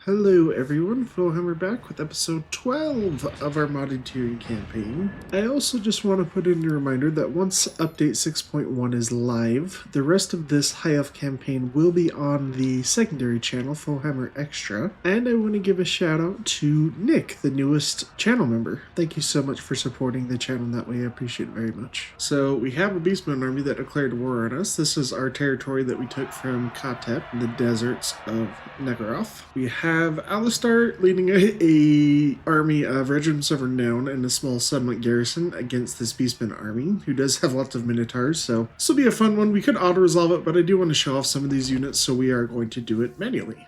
Hello everyone, Warhammer back with episode 12 of our modded Tyrion campaign. I also just want to put in a reminder that once update 6.1 is live, the rest of this High Elf campaign will be on the secondary channel, Warhammer Extra, and I want to give a shout out to Nick, the newest channel member. Thank you so much for supporting the channel that way, I appreciate it very much. So we have a Beastman army that declared war on us. This is our territory that we took from Katep in the deserts of Nagaroth. We have Alistar leading a army of regiments of renown and a small settlement garrison against this Beastman army, who does have lots of Minotaurs, so this will be a fun one. We could auto-resolve it, but I do want to show off some of these units, so we are going to do it manually.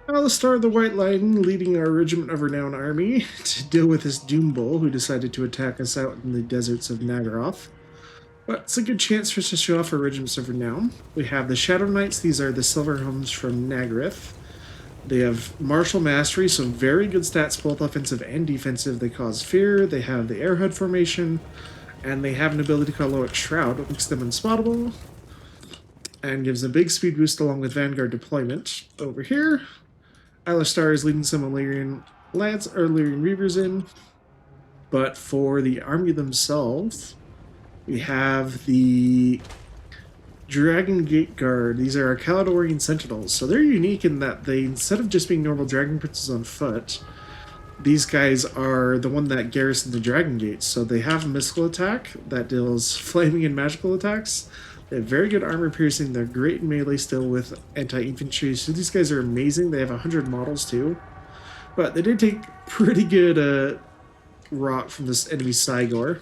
Alistar the White Lion leading our Regiment of Renown army to deal with this Doom Bull who decided to attack us out in the deserts of Nagaroth. But it's a good chance for us to show off our Regiments of Renown. We have the Shadow Knights. These are the Silver Homes from Nagaroth. They have Martial Mastery, so very good stats, both offensive and defensive. They cause fear, they have the Arrowhead Formation, and they have an ability called Heroic Shroud, which makes them unspottable, and gives a big speed boost along with Vanguard deployment. Over here, Alistar is leading some Illyrian Lads, or Illyrian Reavers in, but for the army themselves, we have the Dragon Gate Guard. These are our Caledorian Sentinels. So they're unique in that they, instead of just being normal Dragon Princes on foot, these guys are the one that garrison the Dragon Gates. So they have a mystical attack that deals flaming and magical attacks. They have very good armor piercing. They're great in melee still with anti-infantry. So these guys are amazing. They have 100 models too. But they did take pretty good rot from this enemy Cygor.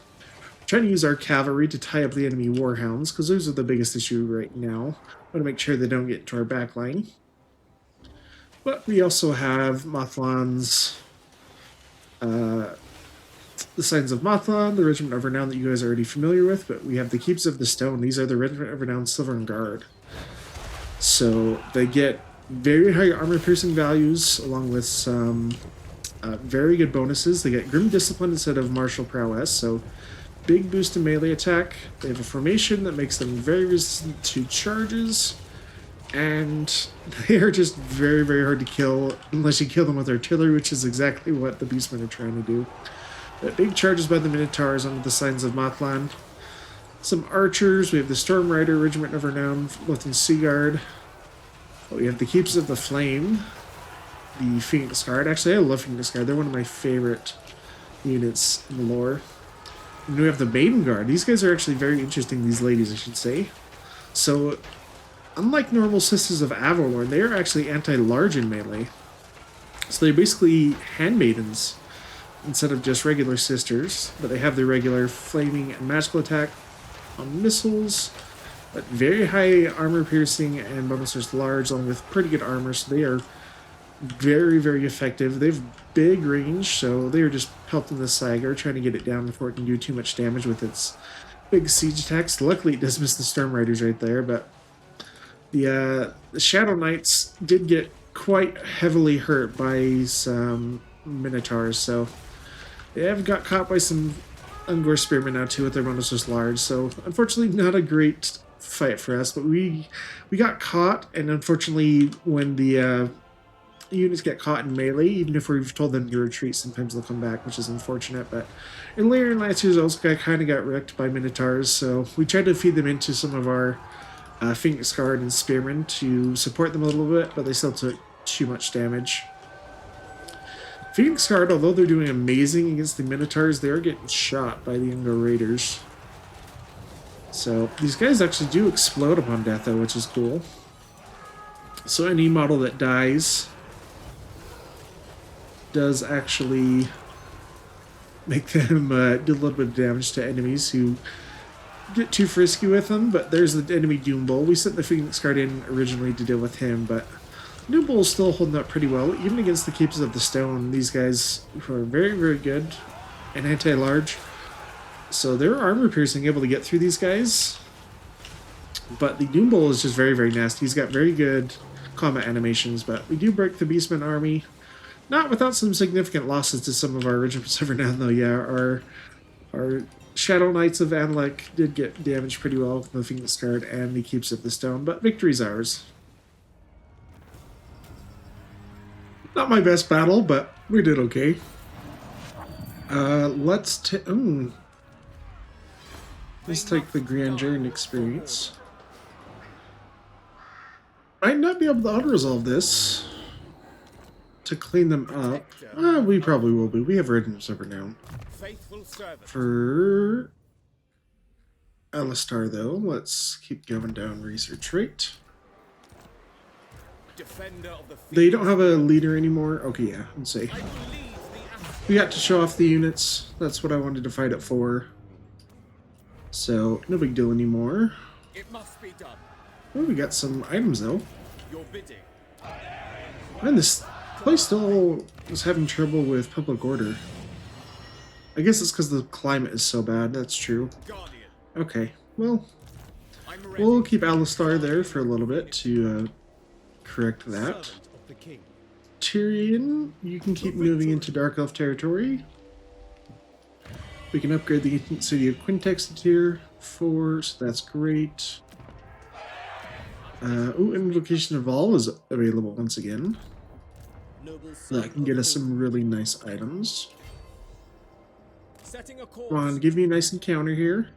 Trying to use our cavalry to tie up the enemy warhounds, because those are the biggest issue right now. Want to make sure they don't get into our backline. But we also have Mothlan's, the Signs of Mothlan, the Regiment of Renown that you guys are already familiar with, but we have the Keeps of the Stone. These are the Regiment of Renown Silvern Guard. So they get very high armor piercing values, along with some very good bonuses. They get Grim Discipline instead of Martial Prowess, so big boost in melee attack. They have a formation that makes them very resistant to charges, and they are just very, very hard to kill unless you kill them with artillery, which is exactly what the Beastmen are trying to do. But big charges by the Minotaurs under the Signs of Mothlan. Some archers. We have the Storm Rider Regiment of Renown, Lothian Sea Guard. We have the Keeps of the Flame, the Phoenix Guard. Actually, I love Phoenix Guard. They're one of my favorite units in the lore. And we have the Maiden Guard. These guys are actually very interesting, these ladies, I should say. So, unlike normal Sisters of Avalorn, they are actually anti-large in melee. So they're basically handmaidens instead of just regular sisters, but they have the regular flaming and magical attack on missiles, but very high armor piercing and bonuses large, along with pretty good armor, so they are very, very effective. They have big range, so they are just pelting the Cygor, trying to get it down before it can do too much damage with its big siege attacks. Luckily, it does miss the Storm Riders right there, but the Shadow Knights did get quite heavily hurt by some Minotaurs, so they have got caught by some Ungor Spearmen now too, with their bonuses large, so unfortunately not a great fight for us, but we got caught, and unfortunately when the units get caught in melee, even if we've told them to retreat, sometimes they'll come back, which is unfortunate. But Illyrian Lancers also kind of got wrecked by Minotaurs, so we tried to feed them into some of our Phoenix Guard and Spearmen to support them a little bit, but they still took too much damage. Phoenix Guard, although they're doing amazing against the Minotaurs, they are getting shot by the Ungor Raiders. So these guys actually do explode upon death, though, which is cool. So any model that dies does actually make them do a little bit of damage to enemies who get too frisky with them, but there's the enemy Doom Bull. We sent the Phoenix Guard in originally to deal with him, but Doom Bull is still holding up pretty well, even against the Keepers of the Stone. These guys are very, very good and anti-large, so they're armor piercing, able to get through these guys, but the Doom Bull is just very, very nasty. He's got very good combat animations, but we do break the Beastman army. Not without some significant losses to some of our regiments of renown, though. Yeah, our Shadow Knights of Anlek did get damaged pretty well with the Phoenix Guard and the Keeps of the Stone, but victory's ours. Not my best battle, but we did okay. Let's take the Grand Journey experience. Might not be able to auto-resolve this to clean them up. We probably will be. We have Regiments over now. For Alistar, though, let's keep going down research rate. They don't have a leader anymore. Okay, yeah, let's see. We got to show off the units. That's what I wanted to fight it for. So, no big deal anymore. It must be done. Oh, we got some items, though. Man, this place still is having trouble with public order. I guess it's because the climate is so bad. That's true. Okay, well, we'll keep Alistar there for a little bit to correct that. Tyrion, you can keep moving into Dark Elf territory. We can upgrade the ancient city of Quintex to tier 4, so that's great. Invocation of All is available once again. That can get us some really nice items. Come on, give me a nice encounter here.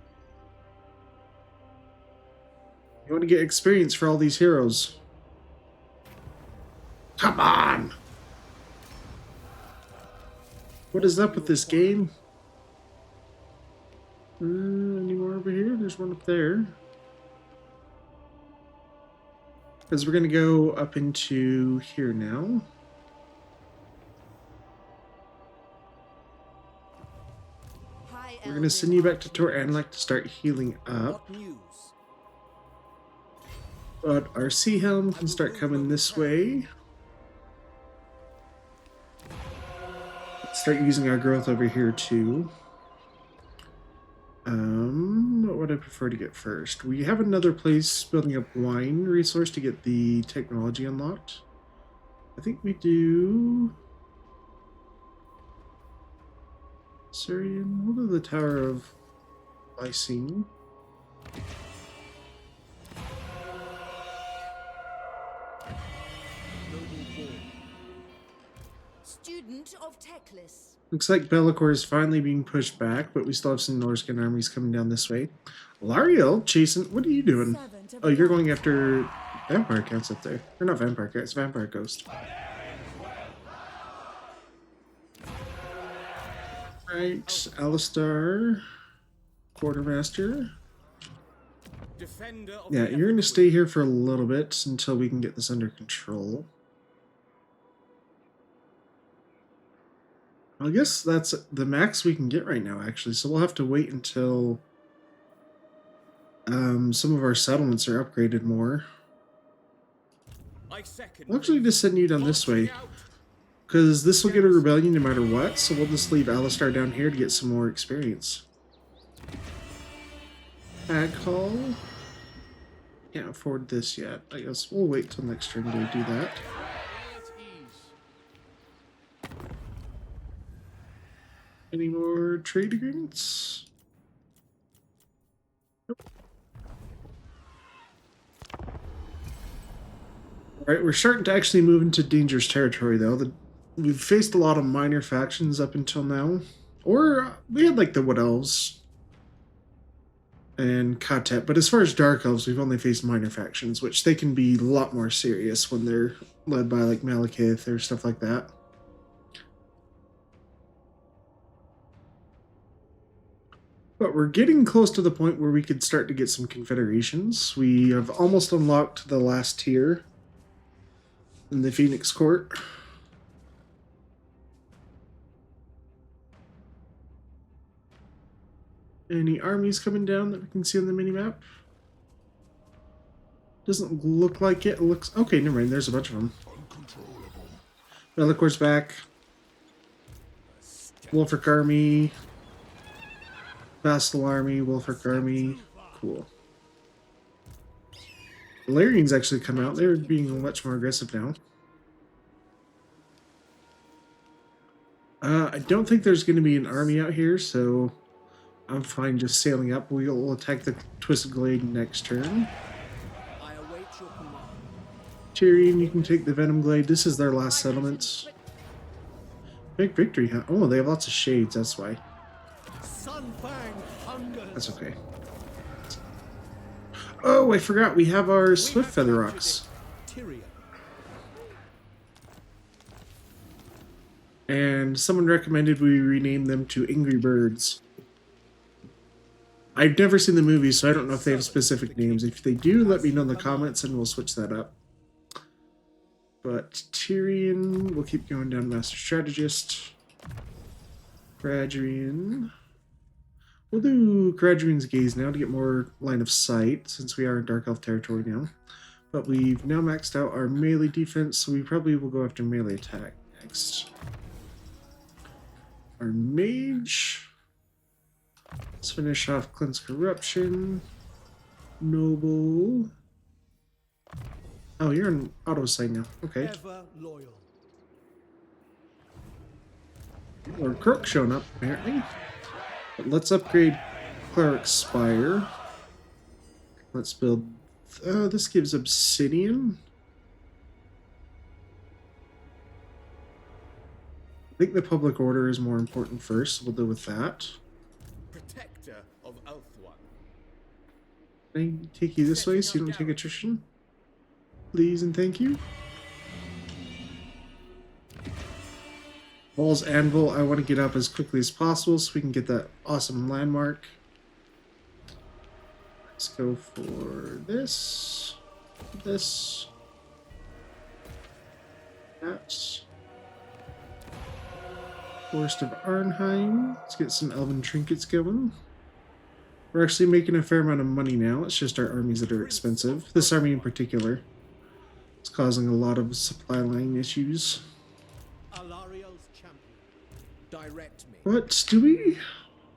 You want to get experience for all these heroes. Come on! What is up with this game? Any more over here? There's one up there. Because we're going to go up into here now. We're going to send you back to Tor Anlek to start healing up. But our Sea Helm can start coming this way. Start using our growth over here too. What would I prefer to get first? We have another place building up wine resource to get the technology unlocked. I think we do. Syrian, what are the Tower of Lysine? Student of Teclis. Looks like Be'lakor is finally being pushed back, but we still have some Norscan armies coming down this way. Lariel, chasing, what are you doing? Oh, you're going after vampire counts up there. Or not vampire counts, vampire ghost. Right, Alistar, Quartermaster. Yeah, you're going to stay here for a little bit until we can get this under control. I guess that's the max we can get right now, actually, so we'll have to wait until some of our settlements are upgraded more. I'll actually just send you down this way, because this will get a rebellion no matter what, so we'll just leave Alistar down here to get some more experience. Ag Hall. Can't afford this yet. I guess we'll wait till next turn to do that. Any more trade agreements? Nope. Alright, we're starting to actually move into dangerous territory, though. We've faced a lot of minor factions up until now. Or, we had, like, the Wood Elves and Katet, but as far as Dark Elves, we've only faced minor factions, which they can be a lot more serious when they're led by, like, Malekith or stuff like that. But we're getting close to the point where we could start to get some confederations. We have almost unlocked the last tier in the Phoenix Court. Any armies coming down that we can see on the minimap? Doesn't look like it. It looks... Okay, never mind. There's a bunch of them. Be'lakor's back. Wolfric Army. Vassal Army, Wolfric Army. Cool. Valerians actually come out. They're being much more aggressive now. I don't think there's going to be an army out here, so I'm fine just sailing up. We'll attack the Twisted Glade next turn. Tyrion, you can take the Venom Glade. This is their last settlement. Big victory, huh? Oh, they have lots of shades, that's why. That's okay. Oh, I forgot, we have our Swift Feather Rocks. And someone recommended we rename them to Angry Birds. I've never seen the movie, so I don't know if they have specific names. If they do, let me know in the comments and we'll switch that up. But Tyrion, we'll keep going down Master Strategist. Gradrian. We'll do Gradrian's Gaze now to get more line of sight, since we are in Dark Elf territory now. But we've now maxed out our melee defense, so we probably will go after melee attack next. Our Mage. Let's finish off Cleanse Corruption. Noble. Oh, you're in auto sign now. Okay. Or Croak showing up, apparently. But let's upgrade Cleric Spire. Let's build... this gives Obsidian. I think the Public Order is more important first. We'll deal with that. Protector of Elfwan. Can I take you this way so you don't take attrition? Please and thank you. Ball's Anvil, I want to get up as quickly as possible so we can get that awesome landmark. Let's go for this. This. That. Forest of Arnheim. Let's get some elven trinkets going. We're actually making a fair amount of money now. It's just our armies that are expensive. This army in particular. It's causing a lot of supply line issues. Direct me.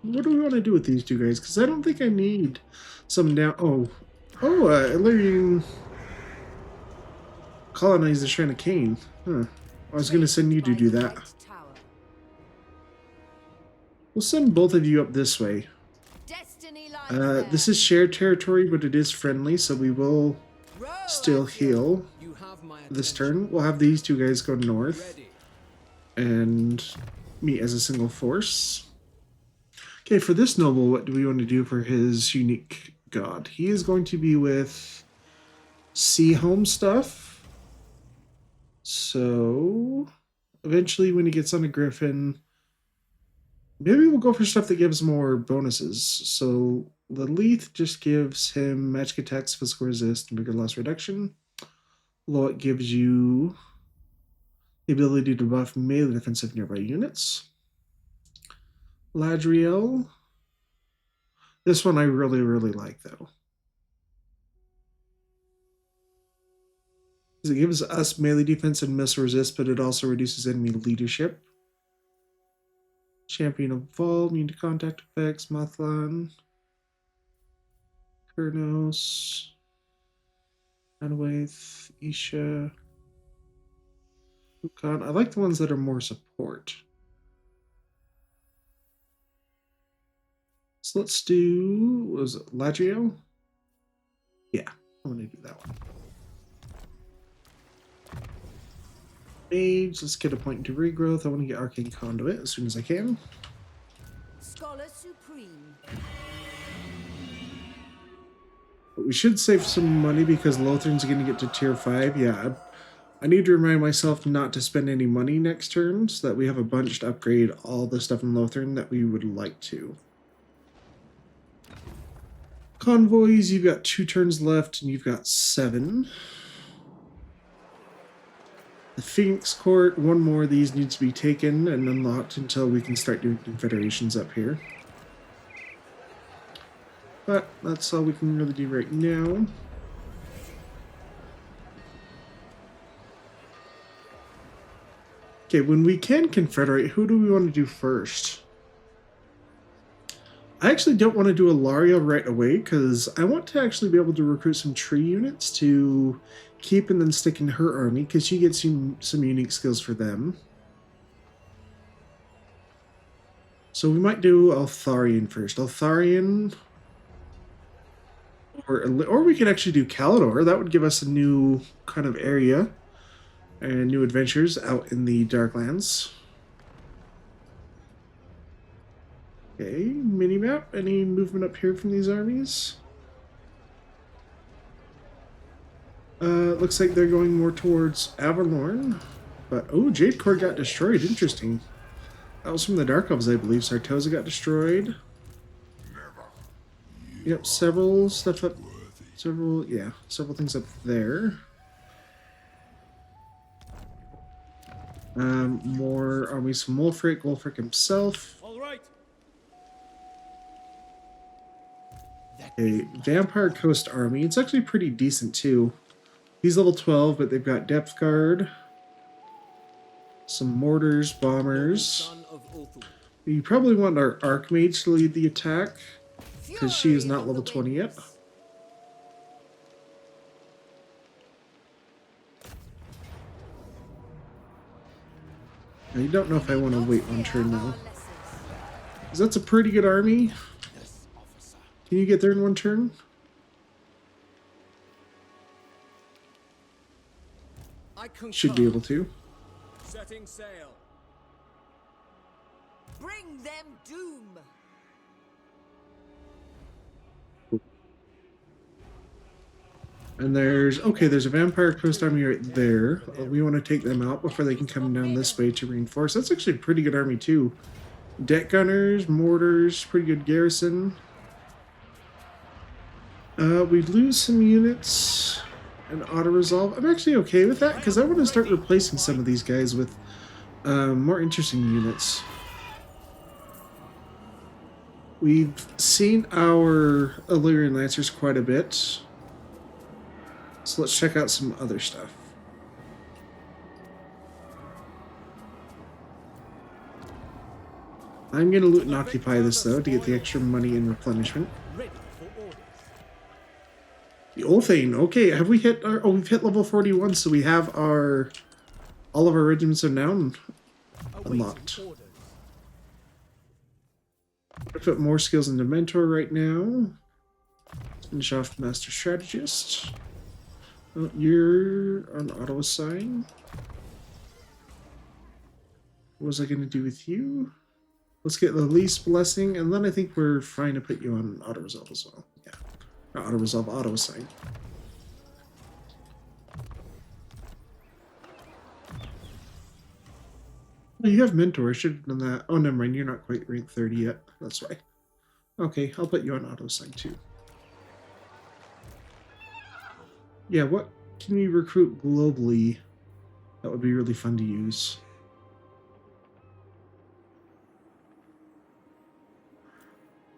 What do we want to do with these two guys? Because I don't think I need some down. Illyrian colonize the Shrine of Cain. Huh. I was going to send you to do that. We'll send both of you up this way. This is shared territory, but it is friendly, so we will still heal this turn. We'll have these two guys go north and meet as a single force. Okay, for this noble, what do we want to do for his unique god? He is going to be with Sea Home stuff. So eventually when he gets on a griffin, maybe we'll go for stuff that gives more bonuses. So the Leith just gives him magic attacks, physical resist, and bigger loss reduction. Loet gives you the ability to buff melee defensive nearby units. Ladriel. This one I really, really like, though. It gives us melee defense and missile resist, but it also reduces enemy leadership. Champion of Vol, immune to contact effects, Mothlan, Kurnos, Anwaith, Isha, Ukon. I like the ones that are more support. So let's do, what was it, Ladriel? Yeah, I'm going to do that one. Mage, let's get a point into regrowth. I want to get Arcane Conduit as soon as I can. Scholar Supreme. But we should save some money because Lothrin's going to get to tier 5. Yeah, I need to remind myself not to spend any money next turn so that we have a bunch to upgrade all the stuff in Lothrin that we would like to. Convoys, you've got 2 turns left and you've got 7. The Phoenix Court, one more of these needs to be taken and unlocked until we can start doing confederations up here. But that's all we can really do right now. Okay, when we can confederate, who do we want to do first? I actually don't want to do Ilaria right away because I want to actually be able to recruit some tree units to keep and then stick in her army because she gets some unique skills for them. So we might do Eltharion first. Eltharion. Or we could actually do Calidor. That would give us a new kind of area and new adventures out in the Darklands. Okay, mini-map. Any movement up here from these armies? Looks like they're going more towards Avalorn. But, oh, Jade Core got destroyed. Interesting. That was from the Dark Elves, I believe. Sartosa got destroyed. Yep, several stuff up. Several things up there. More armies from Wolfric. Wolfric himself. All right. A Vampire Coast army. It's actually pretty decent too. He's level 12, but they've got Depth Guard, some mortars, bombers. Son of Ulthul. You probably want our Archmage to lead the attack, because she is not level 20 yet. I don't know if I want to wait one turn now. Because that's a pretty good army. Can you get there in one turn? I concur. Should be able to. Setting sail. Bring them doom. And there's a Vampire Coast army right there. We want to take them out before they can come down this way to reinforce. That's actually a pretty good army too. Deck gunners, mortars, pretty good garrison. We lose some units and auto-resolve. I'm actually okay with that because I want to start replacing some of these guys with more interesting units. We've seen our Illyrian Lancers quite a bit. So let's check out some other stuff. I'm going to loot and occupy this, though, to get the extra money and replenishment. Ready for orders. The Ulthane. Okay, have we hit our... Oh, we've hit level 41, so we have our... All of our regiments are now unlocked. Awaiting orders. I put more skills into Mentor right now. Finish off Master Strategist. Oh, you're on auto assign. What was I going to do with you? Let's get the least blessing, and then I think we're fine to put you on auto resolve as well. Yeah, not auto resolve, auto assign. Oh, you have Mentor. I should have done that. Oh, never mind. You're not quite rank 30 yet. That's why. Okay, I'll put you on auto assign too. Yeah, what can we recruit globally? That would be really fun to use.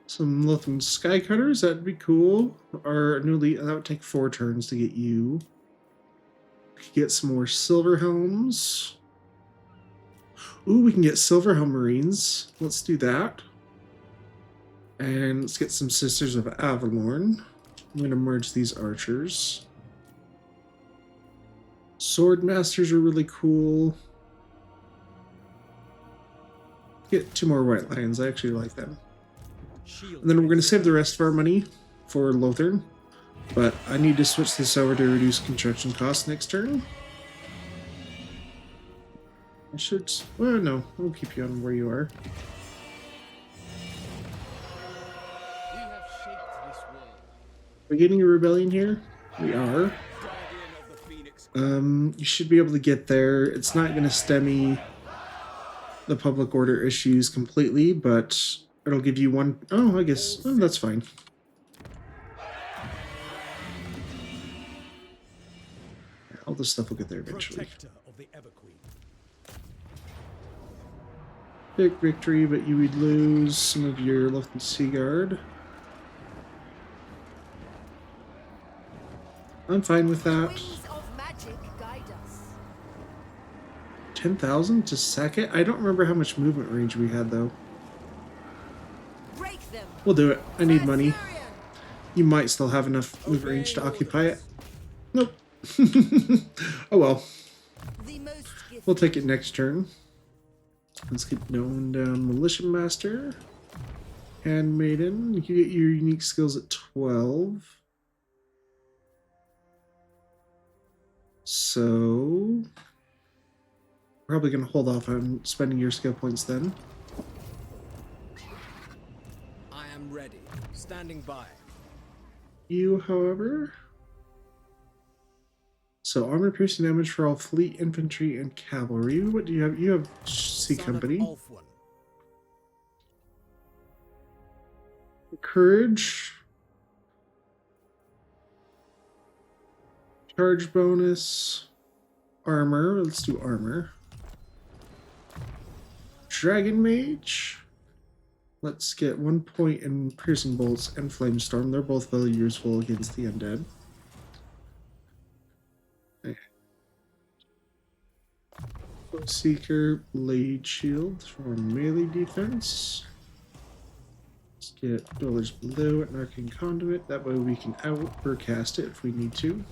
Some Lothran Skycutters, that'd be cool. Our newly, that would take 4 turns to get you. We could get some more Silver Helms. Ooh, we can get Silver Helm Marines. Let's do that. And let's get some Sisters of Avalorn. I'm going to merge these archers. Sword Masters are really cool. Get 2 more White Lions. I actually like them. And then we're going to save the rest of our money for Lothern. But I need to switch this over to reduce construction costs next turn. I should... Well, no. I'll keep you on where you are. We have shaped this world. Are we getting a rebellion here? We are. Guardian of the Phoenix. You should be able to get there. It's not going to stem the public order issues completely, but it'll give you one... Oh, I guess that's fine. All this stuff will get there eventually. Protector of the Everqueen. Big victory, but you would lose some of your Lothran Sea Guard. I'm fine with that. Winds of magic guide us. 10,000 to sack it? I don't remember how much movement range we had, though. Break them. We'll do it. I need money. Valkyrian. You might still have enough movement range to occupy it. Nope. Oh well. The most gifted. We'll take it next turn. Let's keep going down Militia Master. Handmaiden. You can get your unique skills at 12. So probably going to hold off on spending your skill points then. I am ready. Standing by. You, however. So armor piercing damage for all fleet, infantry, and cavalry. What do you have? You have C Son Company. of Ulfwin. Courage. Charge bonus. Armor. Let's do armor. Dragon Mage. Let's get 1 point in Piercing Bolts and Flamestorm. They're both very useful against the undead. Okay. Seeker, Blade Shield for melee defense. Let's get Builder's Blue and Arcane Conduit. That way we can outcast it if we need to.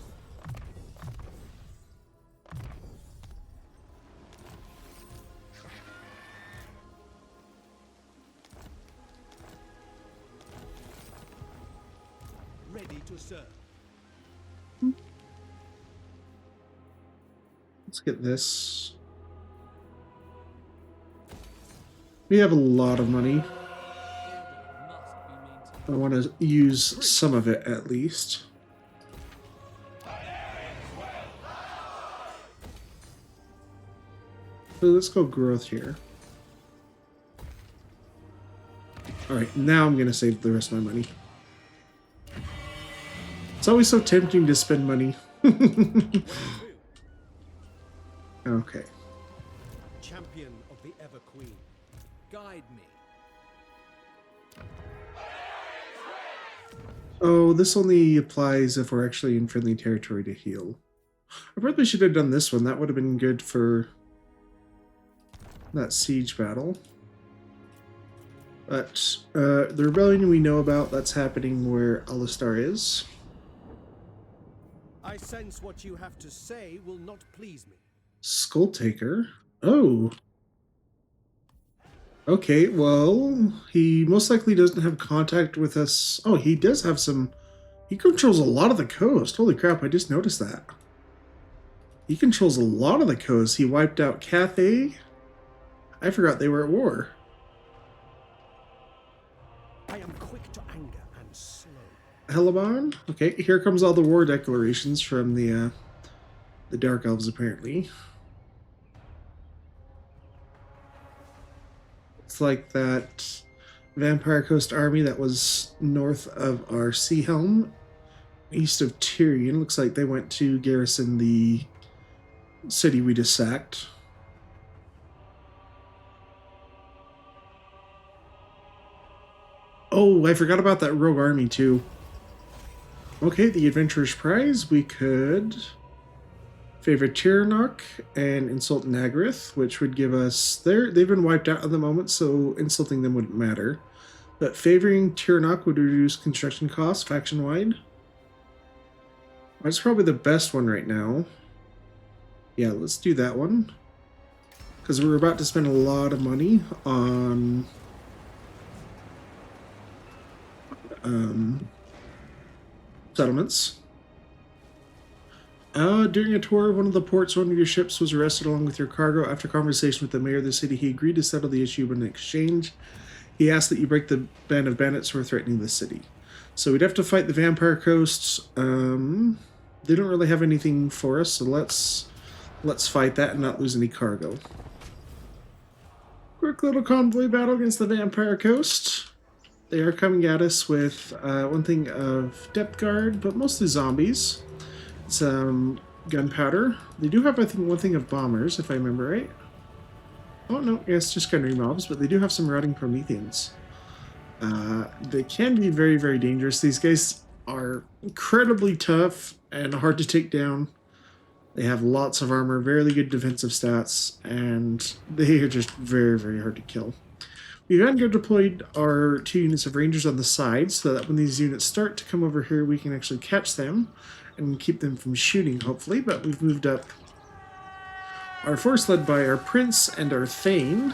Ready to serve. Let's get this. We have a lot of money. I want to use some of it at least. So let's go growth here. Alright, now I'm going to save the rest of my money. It's always so tempting to spend money. Okay. Champion of the Ever Queen. Guide me. Oh, this only applies if we're actually in friendly territory to heal. I probably should have done this one. That would have been good for that siege battle. But the rebellion we know about, that's happening where Alistar is. I sense what you have to say will not please me. Skull Taker. Oh. Okay, well, he most likely doesn't have contact with us. Oh, he does have some... He controls a lot of the coast. Holy crap, I just noticed that. He controls a lot of the coast. He wiped out Cathay. I forgot they were at war. I am quick to anger and slow. Hellebron? Okay, here comes all the war declarations from the Dark Elves, apparently. It's like that Vampire Coast army that was north of our Sea Helm, east of Tyrion. Looks like they went to garrison the city we just sacked. Oh, I forgot about that rogue army too. Okay, the Adventurer's Prize. We could favor Tiranoc and insult Nagrith, which would give us... They've been wiped out at the moment, so insulting them wouldn't matter. But favoring Tiranoc would reduce construction costs faction-wide. That's probably the best one right now. Yeah, let's do that one. Because we're about to spend a lot of money on... settlements. During a tour of one of the ports, one of your ships was arrested along with your cargo. After conversation with the mayor of the city, he agreed to settle the issue in exchange. He asked that you break the band of bandits who are threatening the city. So we'd have to fight the Vampire Coast. They don't really have anything for us, so let's fight that and not lose any cargo. Quick little convoy battle against the Vampire Coast. They are coming at us with one thing of depth guard, but mostly zombies. Some gunpowder. They do have, I think, one thing of bombers, if I remember right. Oh, no, yes, just gunnery mobs, but they do have some rotting Prometheans. They can be very, very dangerous. These guys are incredibly tough and hard to take down. They have lots of armor, very good defensive stats, and they are just very, very hard to kill. We've Vanguard deployed our 2 units of Rangers on the side so that when these units start to come over here, we can actually catch them and keep them from shooting, hopefully. But we've moved up our force led by our Prince and our Thane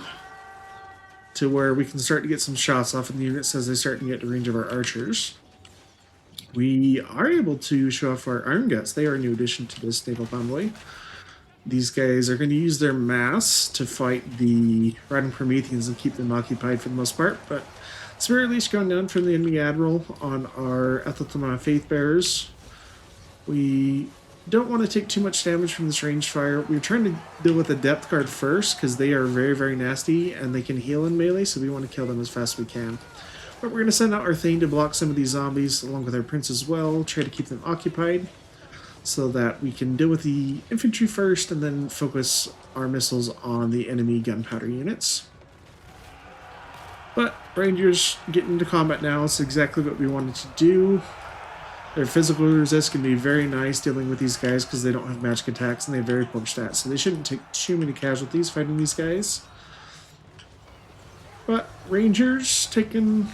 to where we can start to get some shots off in the units as they start to get to range of our archers. we are able to show off our Iron Guts. They are a new addition to this naval convoy. These guys are going to use their mass to fight the Riding Prometheans and keep them occupied for the most part, but it's very least going down from the enemy admiral on our Etheltama Faith Bearers. We don't want to take too much damage from this range fire. We're trying to deal with the depth guard first because they are very, very nasty and they can heal in melee, so we want to kill them as fast as we can. But we're going to send out our Thane to block some of these zombies along with our prince as well, try to keep them occupied so that we can deal with the infantry first and then focus our missiles on the enemy gunpowder units. But Rangers getting into combat now is exactly what we wanted to do. Their physical resist can be very nice dealing with these guys because they don't have magic attacks and they have very poor stats, so they shouldn't take too many casualties fighting these guys. But Rangers taking,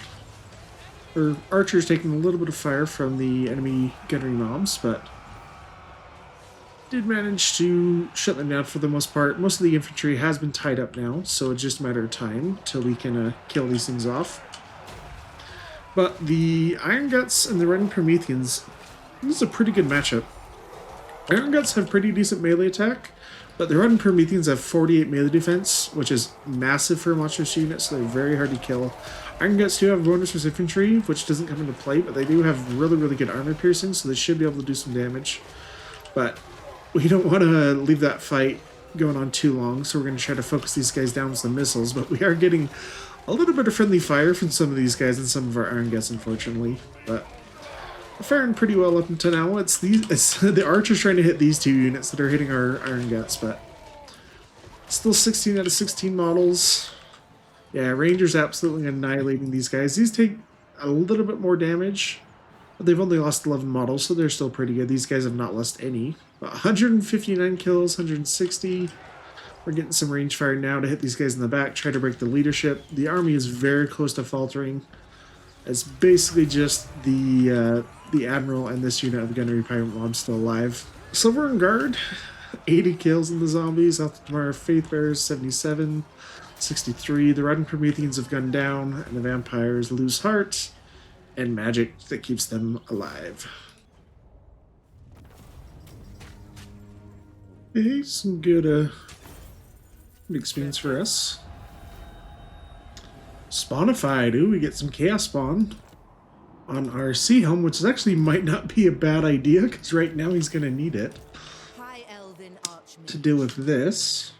or Archers taking a little bit of fire from the enemy gunnery mobs, but did manage to shut them down for the most part. Most of the infantry has been tied up now, so it's just a matter of time till we can kill these things off. But the Iron Guts and the Red Prometheans, this is a pretty good matchup. Iron Guts have pretty decent melee attack, but the Red Prometheans have 48 melee defense, which is massive for a monstrous unit, so they're very hard to kill. Iron Guts do have bonus for infantry, which doesn't come into play, but they do have really, really good armor piercing, so they should be able to do some damage. But we don't want to leave that fight going on too long, so we're going to try to focus these guys down with some missiles, but we are getting a little bit of friendly fire from some of these guys and some of our Iron Guts, unfortunately. But we're faring pretty well up until now. It's the Archers trying to hit these two units that are hitting our Iron Guts, but still 16 out of 16 models. Yeah, Rangers absolutely annihilating these guys. These take a little bit more damage, but they've only lost 11 models, so they're still pretty good. These guys have not lost any. But 159 kills, 160. We're getting some range fire now to hit these guys in the back, try to break the leadership. The army is very close to faltering. It's basically just the Admiral and this unit of gunnery pirate mobs still alive. Silver and Guard, 80 kills in the zombies. Altamar Faith Bearers, 77, 63. The Riding Prometheans have gone down, and the vampires lose heart and magic that keeps them alive. Okay, some good experience for us. Spawnified. Ooh, we get some Chaos Spawn on our Sea Helm, which actually might not be a bad idea, because right now he's going to need it to deal with this.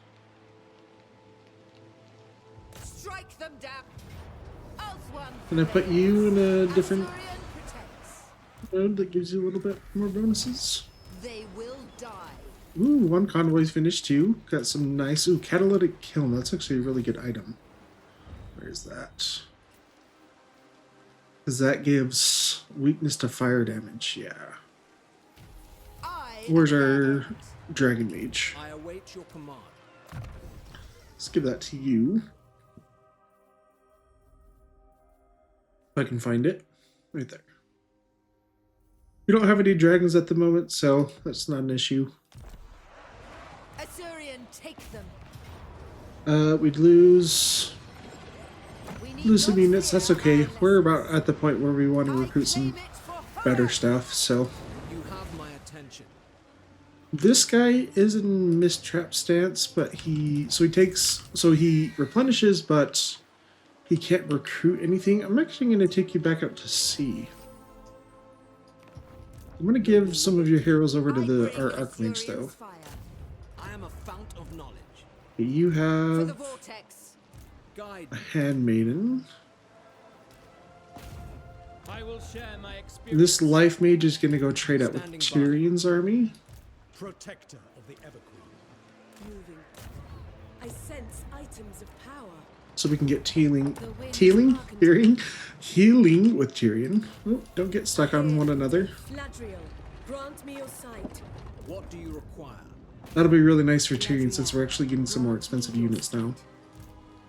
Strike them down. Can I put you in a different mode that gives you a little bit more bonuses? They will die. Ooh, one convoy's finished too. Got some nice, ooh, catalytic kiln. That's actually a really good item. Where's that? Because that gives weakness to fire damage, yeah. Where's our Dragon Mage? I await your command. Let's give that to you. If I can find it. Right there. We don't have any dragons at the moment, so that's not an issue. Assyrian, take them. We'd lose some units. That's okay. We're about at the point where we want to recruit some better stuff, so. You have my attention. This guy is in mistrap stance, but he replenishes, but he can't recruit anything. I'm actually going to take you back up to C. I'm going to give some of your heroes over to our Archmage, though. I am a fount of knowledge. You have Guide a Handmaiden. I will share my experience. This Life Mage is going to go trade out with Tyrion's army. Protector of the Everqueen. Moving. I sense items of power. So we can get healing with Tyrion. Oh, don't get stuck on one another. Fladriel, grant me your sight. What do you require? That'll be really nice for Tyrion since we're actually getting some more expensive units now.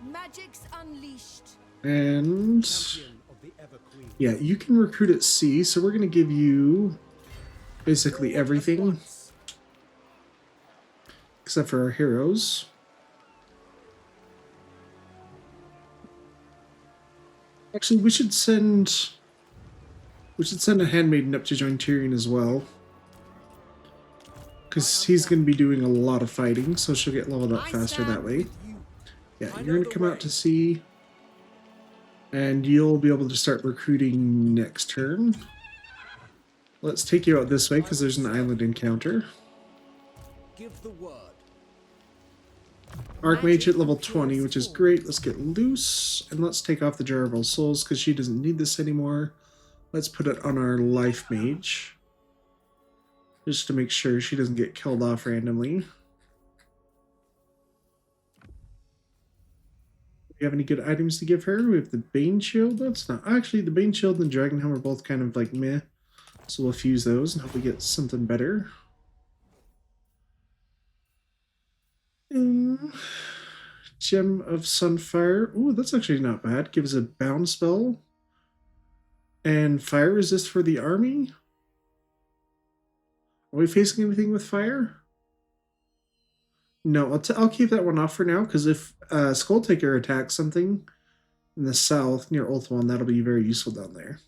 Magic's unleashed. And Champion of the Everqueen. yeah, you can recruit at C, so we're going to give you basically everything except for our heroes. Actually, we should send We should send a handmaiden up to join Tyrion as well. Because he's going to be doing a lot of fighting, so she'll get leveled up faster that way. Yeah, you're going to come out to sea. And you'll be able to start recruiting next turn. Let's take you out this way because there's an island encounter. Give the word. Archmage at level 20, which is great. Let's get loose. And let's take off the Jar of All Souls because she doesn't need this anymore. Let's put it on our Life Mage. Just to make sure she doesn't get killed off randomly. Do we have any good items to give her? We have the Bane Shield. That's not... Actually, the Bane Shield and Dragon Helm are both kind of like meh. So we'll fuse those and hope we get something better. Gem of Sunfire. Ooh, that's actually not bad. Gives a bound spell. And fire resist for the army. Are we facing anything with fire? No, I'll keep that one off for now, because if Skulltaker attacks something in the south near Ulthuan, that'll be very useful down there.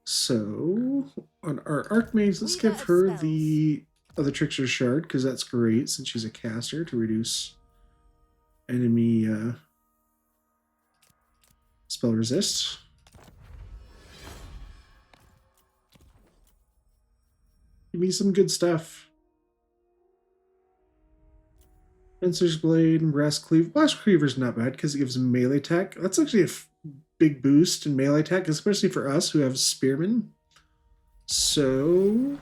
So, on our Archmage, let's give her the other Trickster Shard, because that's great, since she's a caster, to reduce enemy spell resist. Give me some good stuff. Fencer's Blade, Brass Cleave. Blast Cleaver's not bad because it gives melee attack. That's actually a big boost in melee attack, especially for us who have Spearmen. So...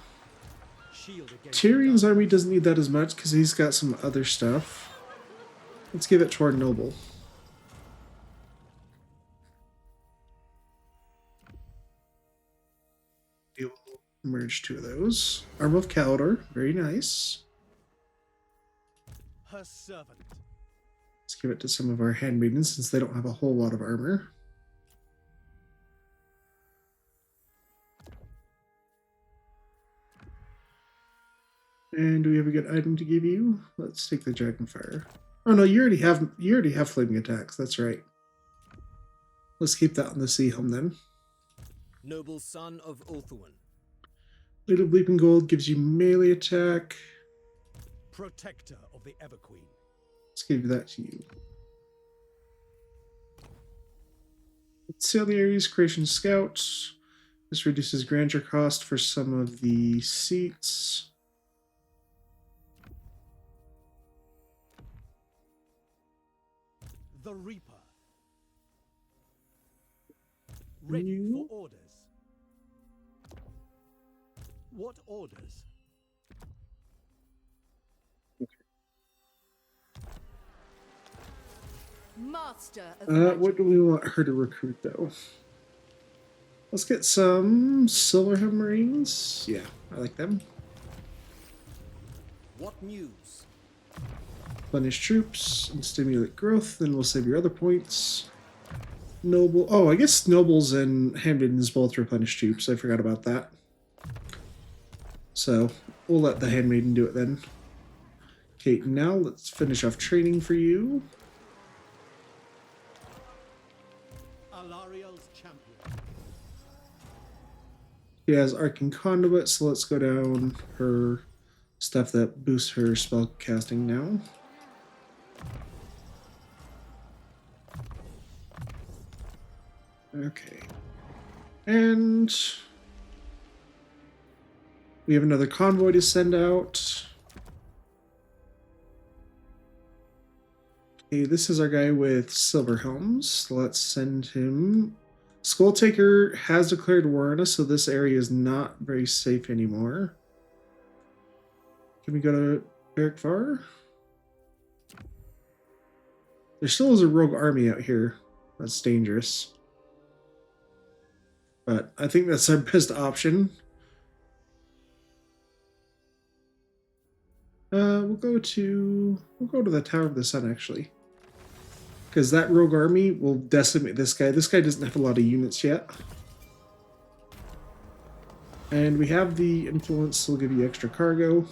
Tyrion's army doesn't need that as much because he's got some other stuff. Let's give it to our Noble. We'll merge two of those. Arm of Caldor, very nice. Her servant. Let's give it to some of our handmaidens since they don't have a whole lot of armor. And do we have a good item to give you? Let's take the Dragonfire. Oh no, you already have flaming attacks. That's right. Let's keep that on the Sea Helm then. Noble son of Ulthuan. Blade of Leaping Gold gives you melee attack. Protector of the Everqueen. Let's give that to you. Let's sail the Ares Creation Scout. This reduces grandeur cost for some of the seats. The Reaper. Ready for orders. What orders? Master of What do we want her to recruit though? Let's get some Silverhelm Marines. Yeah, I like them. What news? Replenish troops and stimulate growth. Then we'll save your other points. Noble. Oh, I guess nobles and handmaidens both replenish troops. I forgot about that. So we'll let the handmaiden do it then. Okay, now let's finish off training for you. Alariel's champion. She has Arcane Conduit, so let's go down her stuff that boosts her spell casting now. Okay. And we have another convoy to send out. Okay, this is our guy with silver helms. Let's send him. Skulltaker has declared war on us, so this area is not very safe anymore. Can we go to Barrack Var? There still is a rogue army out here. That's dangerous. But I think that's our best option. We'll go to the Tower of the Sun actually. Because that rogue army will decimate this guy. This guy doesn't have a lot of units yet. And we have the influence, so we'll give you extra cargo.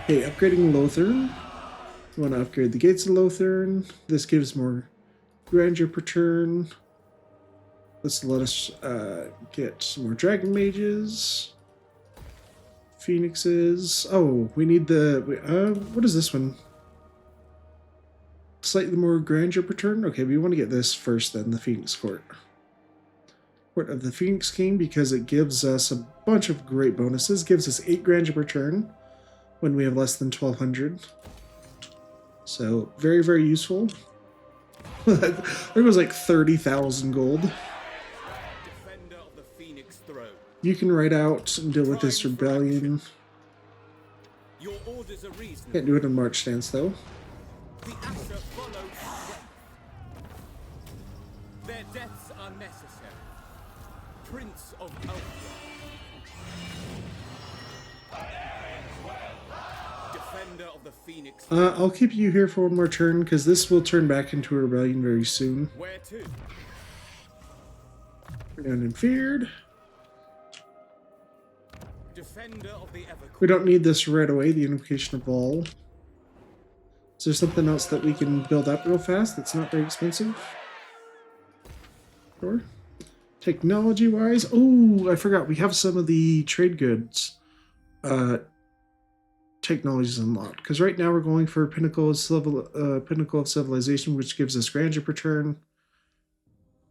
Okay, upgrading Lothern. You want to upgrade the Gates of Lothern. This gives more grandeur per turn. Let's let us get some more dragon mages. Phoenixes. Oh, we need the... what is this one? Slightly more grandeur per turn? Okay, we want to get this first then, the Phoenix Court. Court of the Phoenix King, because it gives us a bunch of great bonuses. Gives us 8 grandeur per turn when we have less than 1,200. So, very, very useful. There was like 30,000 gold. Defender of the Phoenix throne. You can write out and deal with this rebellion. Your orders are reasonable. Can't do it in March Stance, though. The Asher follow strength. Their deaths are necessary. Prince of Hellebron. Defender of the Phoenix. I'll keep you here for one more turn, because this will turn back into a rebellion very soon. Where to? Renowned and feared. Defender of the Everqueen. We don't need this right away, the Invocation of All. Is there something else that we can build up real fast that's not very expensive? Sure. Technology-wise, oh, I forgot, we have some of the trade goods technologies unlocked. Because right now we're going for Pinnacle of Civilization, which gives us grandeur per turn.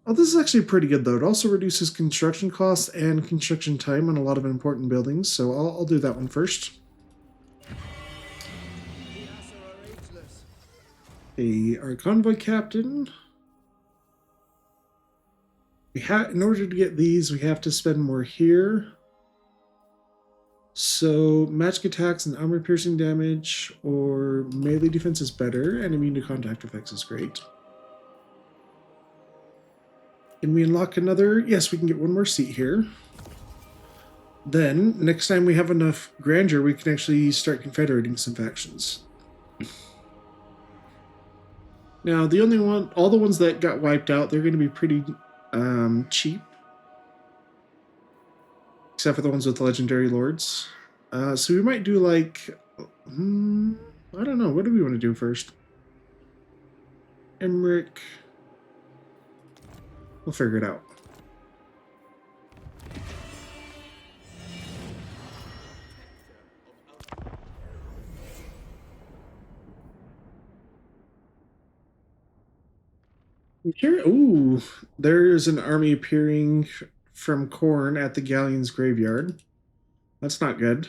Oh, this is actually pretty good, though. It also reduces construction costs and construction time on a lot of important buildings, so I'll do that one first. Our convoy captain. In order to get these, we have to spend more here. So magic attacks and armor piercing damage or melee defense is better, and immune to contact effects is great. Can we unlock another? Yes, we can get one more seat here. Then, next time we have enough grandeur, we can actually start confederating some factions. Now, all the ones that got wiped out, they're going to be pretty cheap. Except for the ones with legendary lords. So we might do like... I don't know. What do we want to do first? Emmerich. We'll figure it out. Here, ooh, there's an army appearing from Crone at the Galleon's graveyard. That's not good.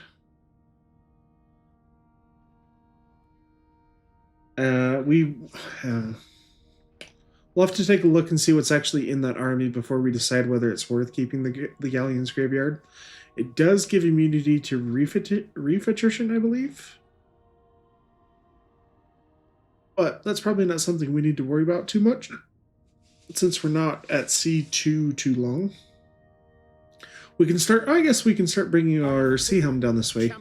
We'll have to take a look and see what's actually in that army before we decide whether it's worth keeping the Galleon's graveyard. It does give immunity to reef attrition, I believe. But that's probably not something we need to worry about too much, since we're not at sea too long. We can start. I guess we can start bringing our Sea Helm down this way.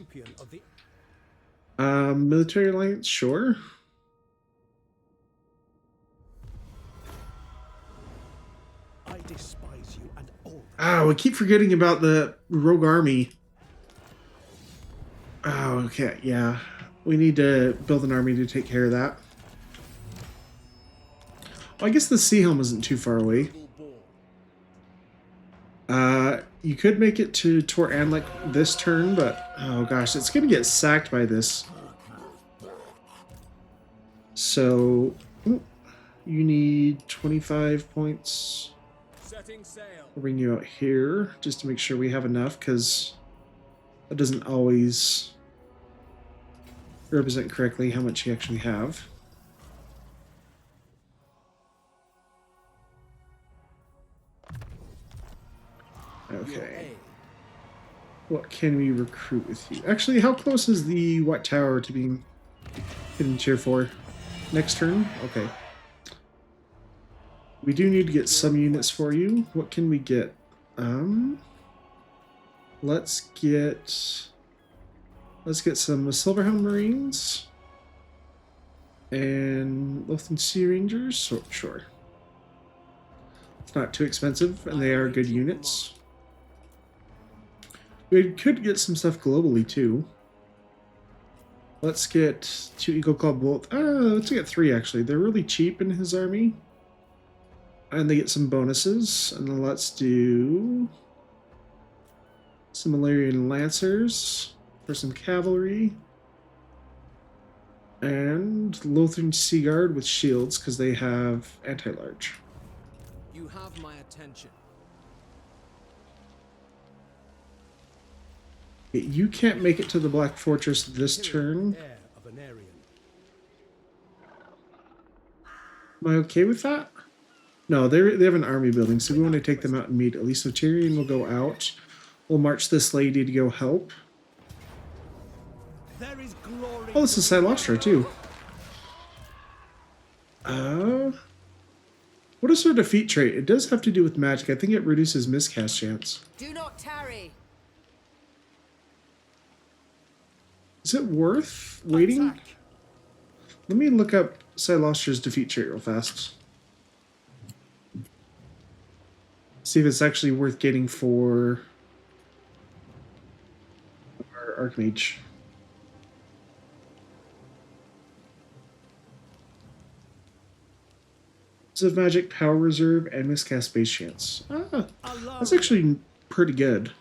Military alliance, sure. I despise you and all. Oh, we keep forgetting about the rogue army. Oh, okay, yeah. We need to build an army to take care of that. Well, I guess the Sea Helm isn't too far away. You could make it to Tor Anlek this turn, but oh gosh, it's gonna get sacked by this. So you need 25 points. Setting sail. I'll bring you out here just to make sure we have enough, because that doesn't always represent correctly how much you actually have. Okay. What can we recruit with you? Actually, how close is the White Tower to being hidden tier 4? Next turn? Okay. We do need to get some units for you. What can we get? Let's get some Silverhelm Marines and Lothian Sea Rangers. So, sure. It's not too expensive, and they are good units. We could get some stuff globally, too. Let's get 2 Eagle Club Bolt. Let's get 3, actually. They're really cheap in his army. And they get some bonuses. And then let's do some Illyrian Lancers for some cavalry. And Lothern Sea Guard with shields because they have anti-large. You have my attention. You can't make it to the Black Fortress this turn. Heir of an Aryan. Am I okay with that? No, they have an army building, so we want to take them out immediately. So Tyrion will go out. We'll march this lady to go help. There is glory. Oh, this is Silostra too. What is her defeat trait? It does have to do with magic. I think it reduces miscast chance. Do not tarry. Is it worth waiting? Attack. Let me look up Silostra's defeat trait real fast. See if it's actually worth getting for our Archmage. Of magic, power reserve, and miscast base chance. That's actually pretty good.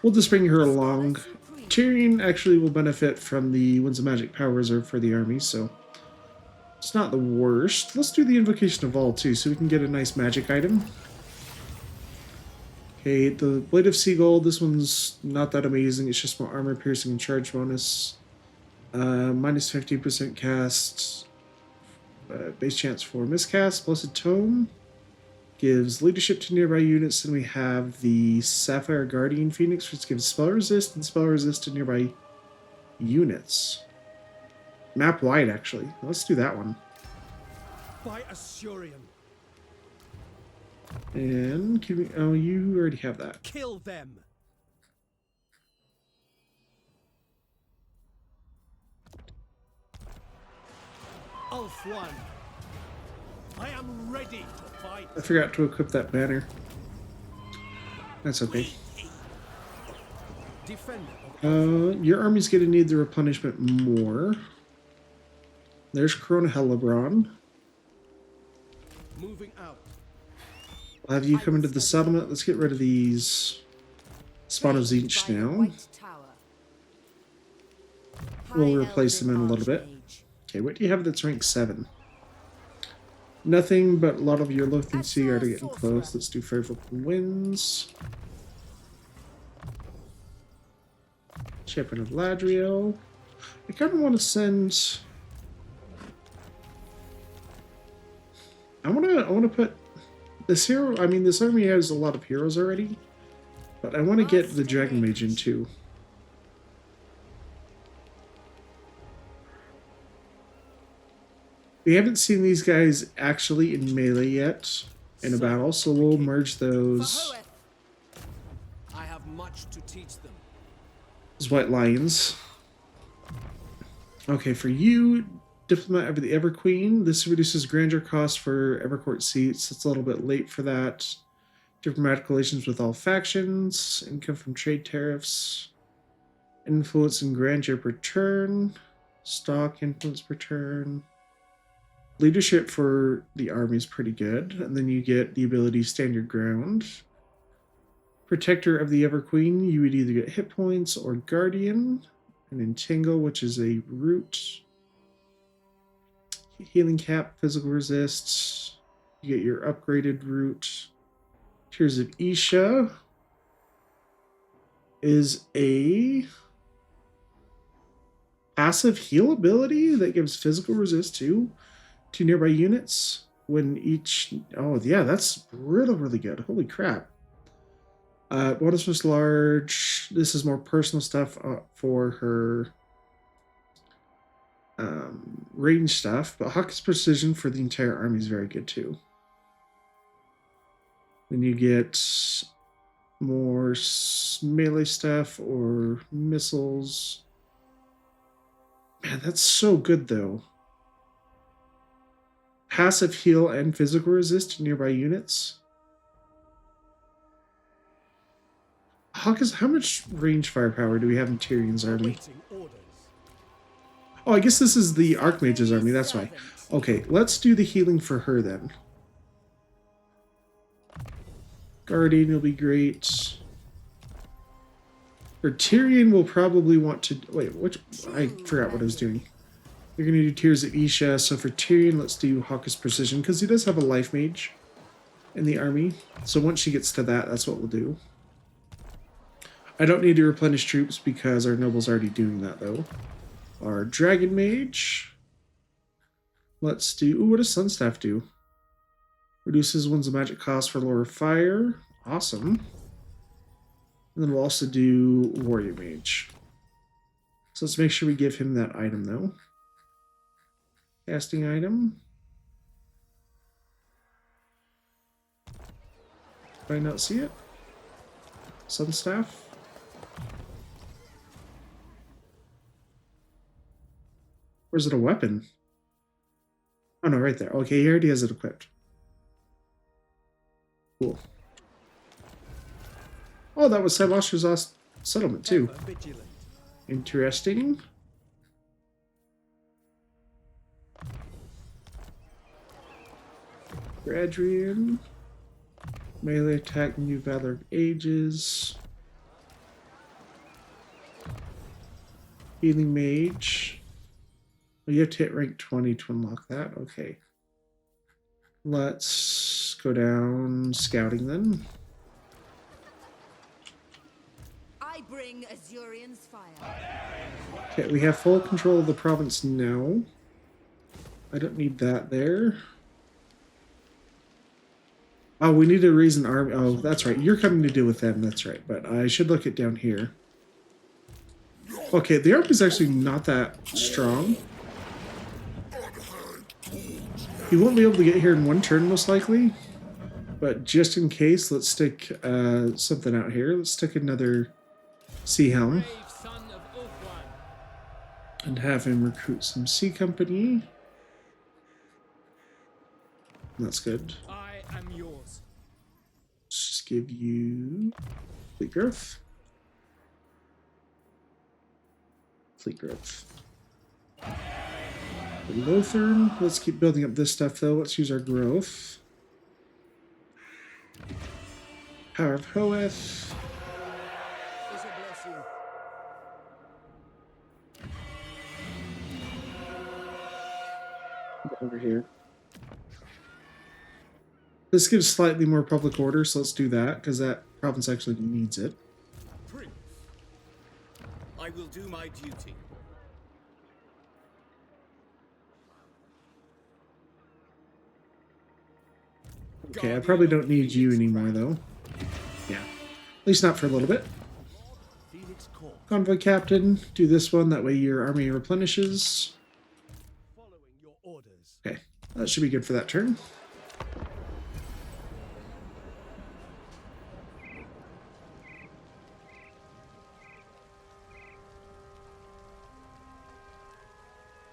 We'll just bring her along. Tyrion actually will benefit from the Winds of Magic power reserve for the army, so it's not the worst. Let's do the Invocation of All too, so we can get a nice magic item. Okay, the Blade of Seagull, this one's not that amazing. It's just more armor piercing and charge bonus. Minus 50% cast, base chance for miscast. Blessed Tome gives leadership to nearby units, and we have the Sapphire Guardian Phoenix, which gives spell resist and spell resist to nearby units. Map wide, actually. Let's do that one. By Assyrian. And can we? Oh, you already have that. Kill them. Ulf one. I am ready to fight. I forgot to equip that banner. That's okay. Defender. Your army's gonna need the replenishment more. There's Crone Hellebron. Moving out. I'll have you come into the settlement. Let's get rid of these Spawn of Zinch now. We'll replace them in a little bit. Okay, what do you have that's rank 7? Nothing, but a lot of your Lothern Sea Guard are getting close. Let's do Favorable Winds. Champion of Ladriel. I kind of want to send... I want to put this hero... I mean, this army has a lot of heroes already, but I want to get the Dragon Mage in too. We haven't seen these guys actually in melee yet in a battle, so we'll merge those. I have much to teach them. Those White Lions. Okay, for you, Diplomat of the Everqueen, this reduces grandeur cost for Evercourt seats. It's a little bit late for that. Diplomatic relations with all factions. Income from trade tariffs. Influence and grandeur per turn. Stock influence per turn. Leadership for the army is pretty good, and then you get the ability Stand Your Ground. Protector of the Everqueen, you would either get hit points or Guardian, and Entangle, which is a root. Healing Cap, Physical Resist. You get your upgraded root. Tears of Isha is a passive heal ability that gives physical resist to nearby units when each... Oh, yeah, that's really, really good. Holy crap. Bonus was large. This is more personal stuff for her range stuff, but Hawk's Precision for the entire army is very good too. Then you get more melee stuff or missiles. Man, that's so good though. Passive heal and physical resist to nearby units. How much range firepower do we have in Tyrion's army? Oh, I guess this is the Archmage's army, that's why. Okay, let's do the healing for her then. Guardian will be great. Or Tyrion will probably want to... Wait, which... I forgot what I was doing. You're going to do Tears of Isha, so for Tyrion, let's do Hawk's Precision, because he does have a Life Mage in the army. So once she gets to that, that's what we'll do. I don't need to replenish troops because our noble's already doing that, though. Our Dragon Mage. Let's do... Ooh, what does Sunstaff do? Reduces one's magic cost for lower fire. Awesome. And then we'll also do Warrior Mage. So let's make sure we give him that item, though. Casting item. Did I not see it? Sunstaff. Where's it a weapon? Oh no, right there. Okay, he already has it equipped. Cool. Oh, that was Silasher's last settlement too. Interesting. Adrian. Melee attack, New Valor of Ages. Healing Mage. Oh, you have to hit rank 20 to unlock that. Okay. Let's go down scouting then. I bring Azurian's fire. Okay, we have full control of the province now. I don't need that there. Oh, we need to raise an army. Oh, that's right. You're coming to deal with them. That's right. But I should look it down here. Okay, the army is actually not that strong. He won't be able to get here in one turn, most likely. But just in case, let's stick something out here. Let's stick another Sea Helm. And have him recruit some Sea Company. That's good. I am yours. Let's just give you Fleet Growth. Fleet Growth. Lothern. Let's keep building up this stuff though. Let's use our growth. Power of Hoeth. Over here. This gives slightly more public order, so let's do that, because that province actually needs it. Prince, I will do my duty. Okay, I probably don't need you anymore, though. Yeah. At least not for a little bit. Convoy Captain, do this one, that way your army replenishes. Okay, that should be good for that turn.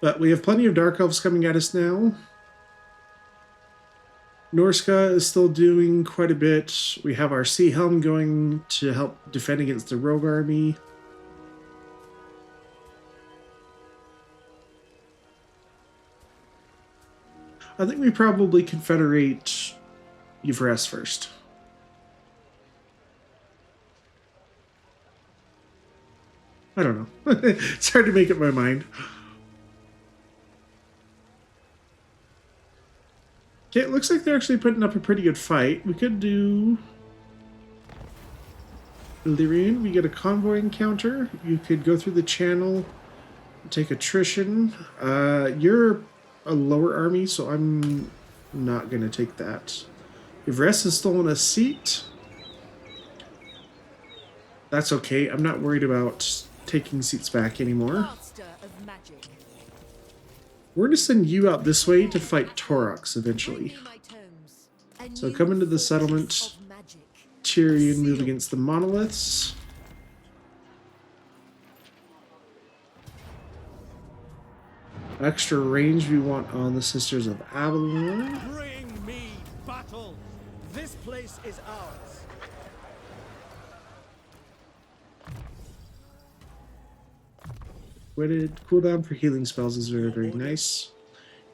But we have plenty of Dark Elves coming at us now. Norska is still doing quite a bit. We have our Sea Helm going to help defend against the Rogue Army. I think we probably confederate Yvres first. I don't know. It's hard to make up my mind. Okay, it looks like they're actually putting up a pretty good fight. We could do Illyrian. We get a convoy encounter. You could go through the channel, take attrition. You're a lower army, so I'm not going to take that. Yvres has stolen a seat. That's okay. I'm not worried about taking seats back anymore. Master of magic. We're going to send you out this way to fight Torox eventually. Bring me my tomes. A So new come into the fortress settlement. of magic. Tyrion move against the monoliths. Extra range we want on the Sisters of Avalon. Bring me battle. This place is ours. Witted. Cooldown for healing spells is very, very nice.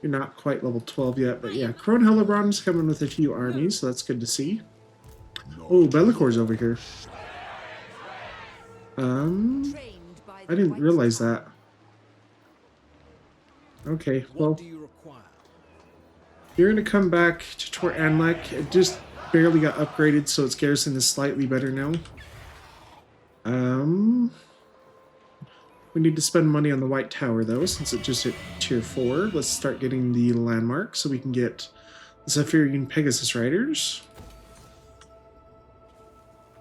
You're not quite level 12 yet, but yeah, Crone Hellebron is coming with a few armies, so that's good to see. Oh, Bellacor's over here. Trained by I the didn't White realize Star. that. Okay, What well, do you require? you're going to come back to Tor Anlek. It just barely got upgraded, so its garrison is slightly better now. We need to spend money on the White Tower, though, since it just hit tier 4. Let's start getting the landmark so we can get the Zephyrian Pegasus Riders.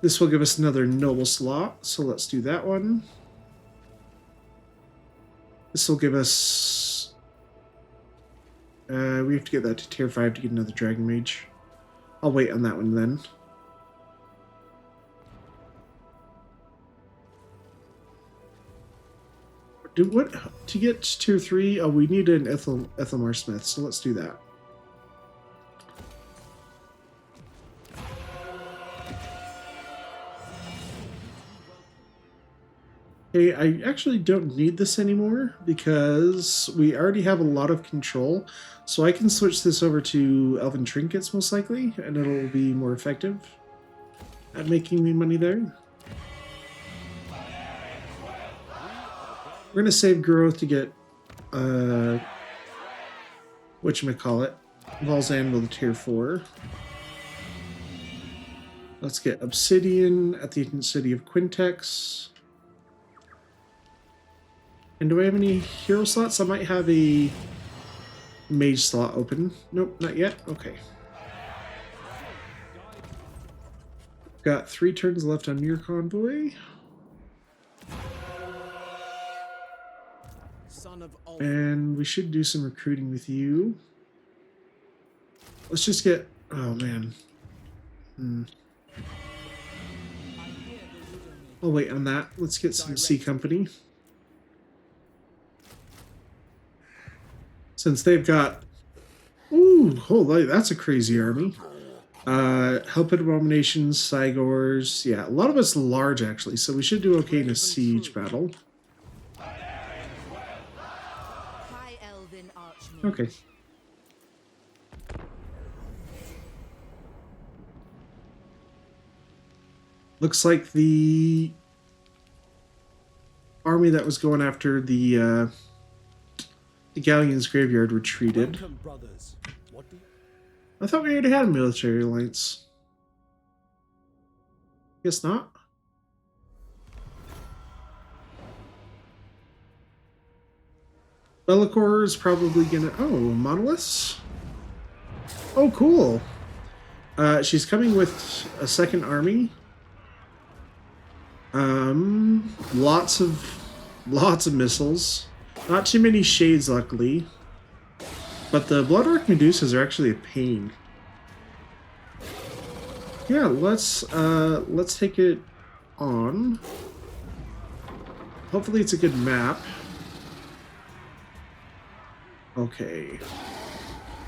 This will give us another noble slot, so let's do that one. This will give us... we have to get that to tier 5 to get another Dragon Mage. I'll wait on that one then. To get tier 3? Oh, we need an Ethelmar Smith, so let's do that. Okay, I actually don't need this anymore because we already have a lot of control, so I can switch this over to Elven Trinkets most likely, and it'll be more effective at making me money there. We're going to save growth to get, whatchamacallit, Valzan with a tier 4. Let's get Obsidian at the ancient city of Quintex. And do I have any hero slots? I might have a mage slot open. Nope, not yet. Okay. Got 3 turns left on your convoy. Son of And we should do some recruiting with you. Let's just get... Oh, man. I'll wait on that. Let's get some C Company. Since they've got... Ooh, holy, that's a crazy army. Helped Abominations, Cygors. Yeah, a lot of it's large, actually, so we should do okay in a siege battle. High Elven Archmage. Okay. Looks like the army that was going after the Galleon's graveyard retreated. Welcome, brothers. What do you... I thought we already had a military alliance. Guess not. Be'lakor is probably gonna... Oh, monoliths? Oh, cool. She's coming with a second army. Lots of missiles. Not too many shades, luckily. But the Bloodrock Medusas are actually a pain. Yeah, let's take it on. Hopefully it's a good map. Okay.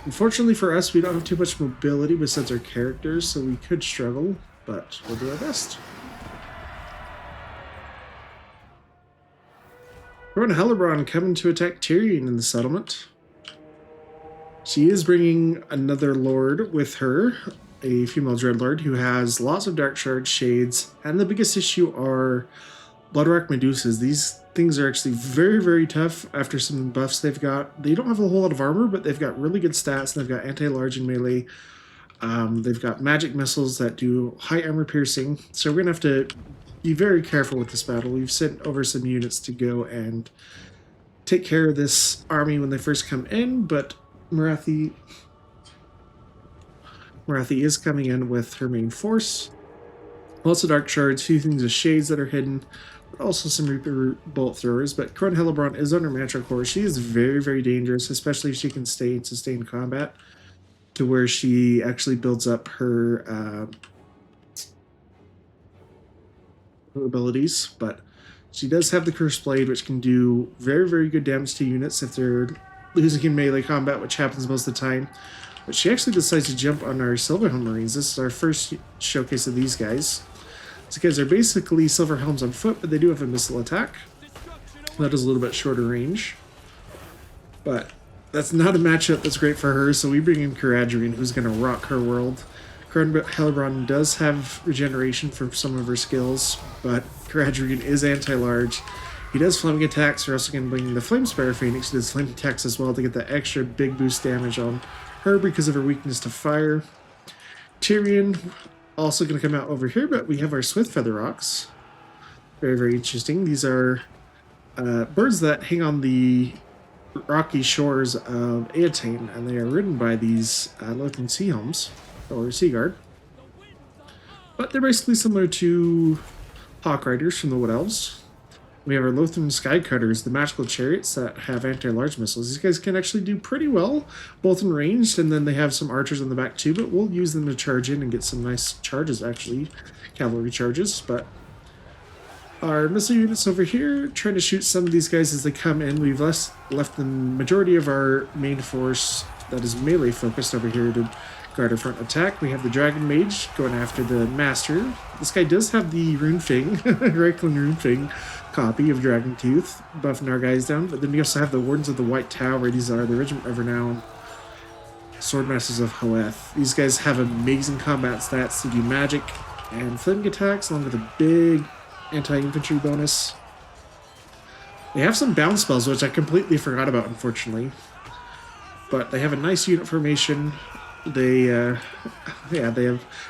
Unfortunately for us, we don't have too much mobility besides our characters, so we could struggle, but we'll do our best. We're on Hellebron coming to attack Tyrion in the settlement. She is bringing another lord with her, a female dreadlord who has lots of dark shard shades, and the biggest issue are Bloodrock Medusas. These things are actually very, very tough after some buffs they've got. They don't have a whole lot of armor, but they've got really good stats, and they've got anti-large and melee. They've got magic missiles that do high armor piercing, so we're going to have to be very careful with this battle. We've sent over some units to go and take care of this army when they first come in, but Marathi is coming in with her main force. Lots of dark shards, few things of shades that are hidden, but also some Reaper bolt throwers. But Crone Hellebron is on her Manticore. She is very, very dangerous, especially if she can stay in sustained combat, to where she actually builds up her abilities. But she does have the Cursed Blade, which can do very, very good damage to units if they're losing in melee combat, which happens most of the time. But she actually decides to jump on our Silverhelm Marines. This is our first showcase of these guys. These guys are basically Silverhelms on foot, but they do have a missile attack. That is a little bit shorter range. But that's not a matchup that's great for her, so we bring in Caradrian, who's going to rock her world. Hellebron does have regeneration for some of her skills, but Caradrian is anti-large. He does flaming attacks. We're also going to bring in the Flamespire Phoenix, who does flaming attacks as well to get that extra big boost damage on her because of her weakness to fire. Tyrion also going to come out over here, but we have our Swift Feather Rocks. Very, very interesting. These are birds that hang on the rocky shores of Eotane, and they are ridden by these Lothern Sea Helms, or Sea Guard. But they're basically similar to Hawk Riders from the Wood Elves. We have our Lothern Sky Cutters, the magical chariots that have anti-large missiles. These guys can actually do pretty well, both in ranged, and then they have some archers on the back too, but we'll use them to charge in and get some nice charges, actually, cavalry charges. But our missile units over here, trying to shoot some of these guys as they come in. We've left the majority of our main force that is melee focused over here to guard our front attack. We have the Dragon Mage going after the Master. This guy does have the Runefang, Reichland Runefang copy of Dragon Tooth, buffing our guys down. But then we also have the Wardens of the White Tower. These are the Regiment of Renown, Swordmasters of Hoeth. These guys have amazing combat stats to do magic and flaming attacks, along with a big anti-infantry bonus. They have some bounce spells, which I completely forgot about, unfortunately. But they have a nice unit formation. They have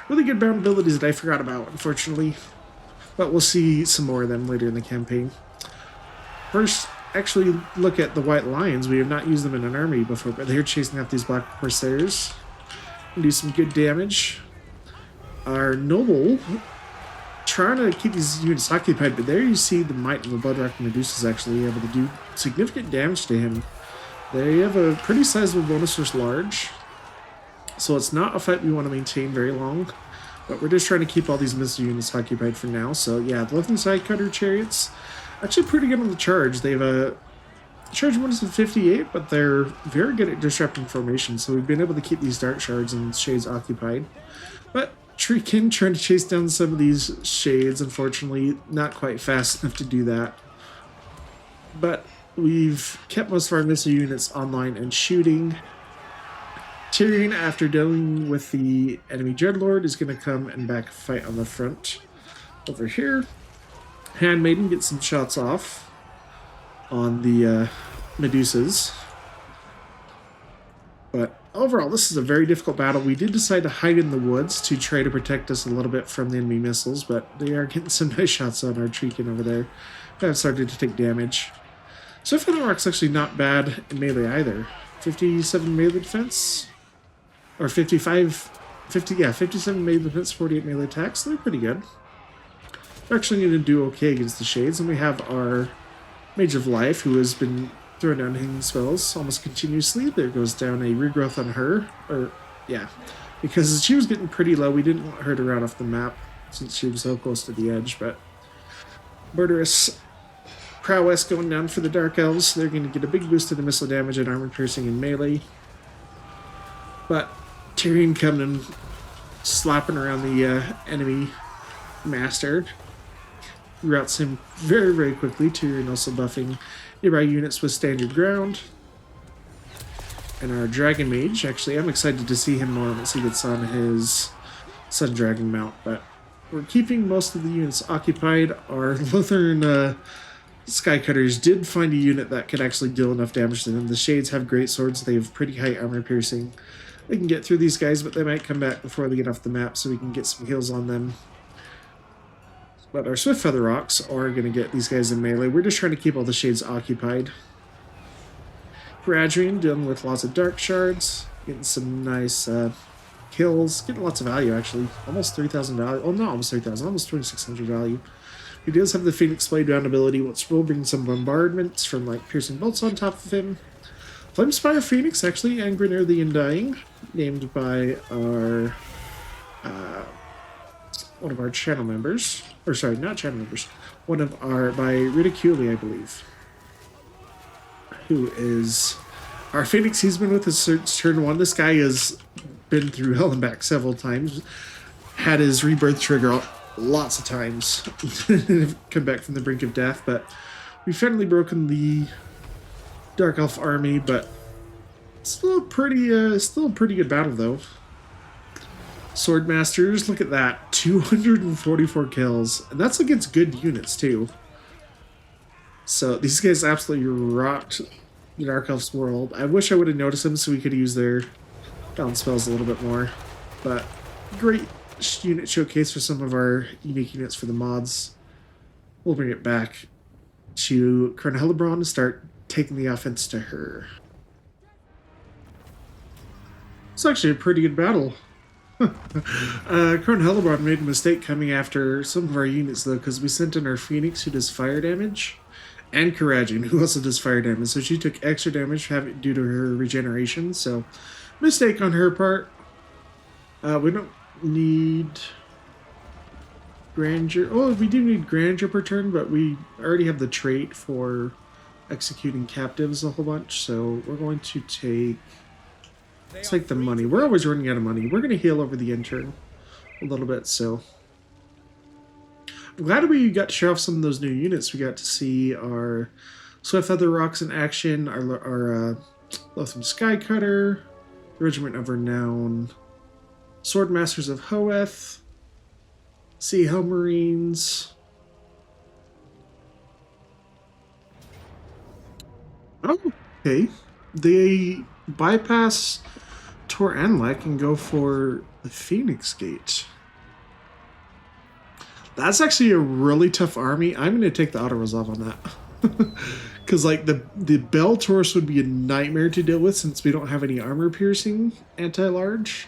really good bound abilities that I forgot about, unfortunately. But we'll see some more of them later in the campaign. First, actually look at the White Lions. We have not used them in an army before, but they're chasing out these Black Corsairs and do some good damage. Our Noble, trying to keep these units occupied, but there you see the might of the Bloodrock Medusas actually able to do significant damage to him. They have a pretty sizable bonus versus large. So it's not a fight we want to maintain very long, but we're just trying to keep all these missile units occupied for now. So yeah, the Lothern Side Cutter Chariots, actually pretty good on the charge. They have a charge bonus of 58, but they're very good at disrupting formation, so we've been able to keep these Dark Shards and Shades occupied. But Treekin trying to chase down some of these Shades, unfortunately, not quite fast enough to do that. But we've kept most of our missile units online and shooting. Tyrion, after dealing with the enemy Dreadlord, is going to come and back fight on the front. Over here, Handmaiden gets some shots off on the Medusas. But overall, this is a very difficult battle. We did decide to hide in the woods to try to protect us a little bit from the enemy missiles, but they are getting some nice shots on our Treekin over there. I've started to take damage. So Feather Rock's actually not bad in melee either. 57 melee defense. Or 57 melee defense, 48 melee attacks. They're pretty good. We're actually going to do okay against the Shades, and we have our Mage of Life, who has been throwing down hanging spells almost continuously. There goes down a regrowth on her. Because she was getting pretty low. We didn't want her to run off the map since she was so close to the edge, but Murderous Prowess going down for the Dark Elves. They're going to get a big boost to the missile damage and armor piercing in melee. But Tyrion coming and slapping around the enemy Master. Routs him very, very quickly. Tyrion also buffing nearby units with standard ground. And our Dragon Mage, actually, I'm excited to see him more once he gets on his Sun Dragon mount. But we're keeping most of the units occupied. Our Lothern Sky Cutters did find a unit that could actually deal enough damage to them. The Shades have great swords. They have pretty high armor piercing. They can get through these guys, but they might come back before they get off the map, so we can get some heals on them. But our Swift Feather Rocks are going to get these guys in melee. We're just trying to keep all the Shades occupied. Caradrian dealing with lots of Dark Shards, getting some nice kills, getting lots of value actually. Almost 3,000 value. Oh, not almost 3,000, almost 2,600 value. He does have the Phoenix Blade round ability, which will bring some bombardments from like piercing bolts on top of him. Flamespire Phoenix, actually, and Grineer the Undying, named by our one of our channel members, or sorry, not channel members, by Ridiculi, I believe, who is our Phoenix. He's been with us since turn 1. This guy has been through hell and back several times, had his rebirth trigger lots of times, come back from the brink of death, but We've finally broken the Dark Elf army, but still a pretty good battle though. Swordmasters, look at that, 244 kills, and that's against good units too. So these guys absolutely rocked the Dark Elf's world. I wish I would have noticed them so we could use their down spells a little bit more, but great unit showcase for some of our unique units for the mods. We'll bring it back to Crone Hellebron to start taking the offense to her. It's actually a pretty good battle. Crone Hellebron made a mistake coming after some of our units though, because we sent in our Phoenix who does fire damage, and Karajin who also does fire damage, so she took extra damage due to her regeneration, so mistake on her part. We don't need Grandeur. Oh, we do need Grandeur per turn, but we already have the trait for executing captives a whole bunch, so we're going to take... Let's take the money. We're always running out of money. We're going to heal over the end turn a little bit, so... I'm glad we got to show off some of those new units. We got to see our Swift Feather Rocks in action, our Lotham Skycutter, Regiment of Renown, Swordmasters of Hoeth, Sea Hell Marines. Oh, okay. They bypass Tor Anlek and go for the Phoenix Gate. That's actually a really tough army. I'm going to take the auto resolve on that. Because like the Bell Taurus would be a nightmare to deal with since we don't have any armor piercing anti-large.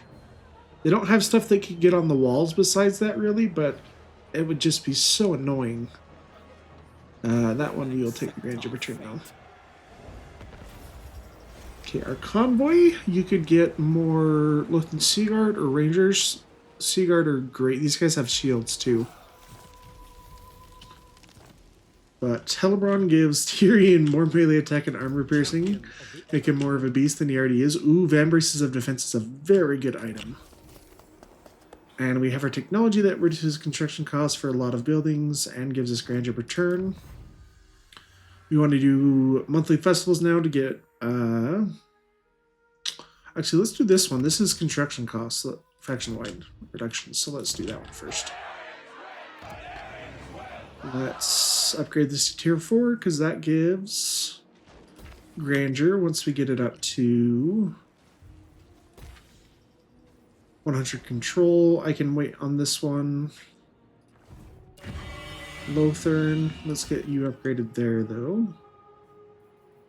They don't have stuff that could get on the walls besides that really, but it would just be so annoying. That one you'll take the Grandeur return now. Okay, our convoy, you could get more Lothan Seaguard or Rangers. Seaguard are great. These guys have shields too. But Hellebron gives Tyrion more melee attack and armor piercing, make him more of a beast than he already is. Ooh, Van Braces of Defense is a very good item. And we have our technology that reduces construction costs for a lot of buildings and gives us grandeur per turn. We want to do monthly festivals now to get... Actually, let's do this one. This is construction costs, faction-wide reductions, so let's do that one first. Let's upgrade this to tier 4 because that gives grandeur once we get it up to 100 control. I can wait on this one. Lothern, let's get you upgraded there though.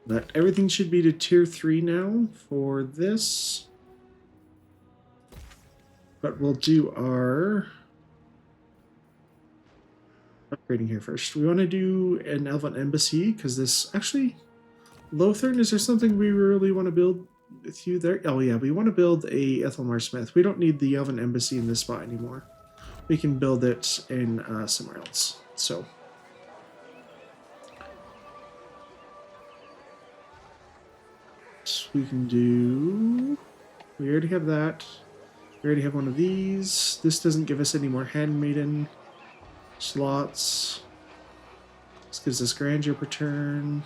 But everything should be to tier 3 now for this. But we'll do our upgrading here first. We want to do an Elven Embassy because this actually... Lothern, is there something we really want to build with you there? Oh yeah, we want to build a Ethelmar Smith. We don't need the Elven Embassy in this spot anymore. We can build it in somewhere else. So... we can do... We already have that. We already have one of these. This doesn't give us any more handmaiden slots. This gives us grandeur per turn.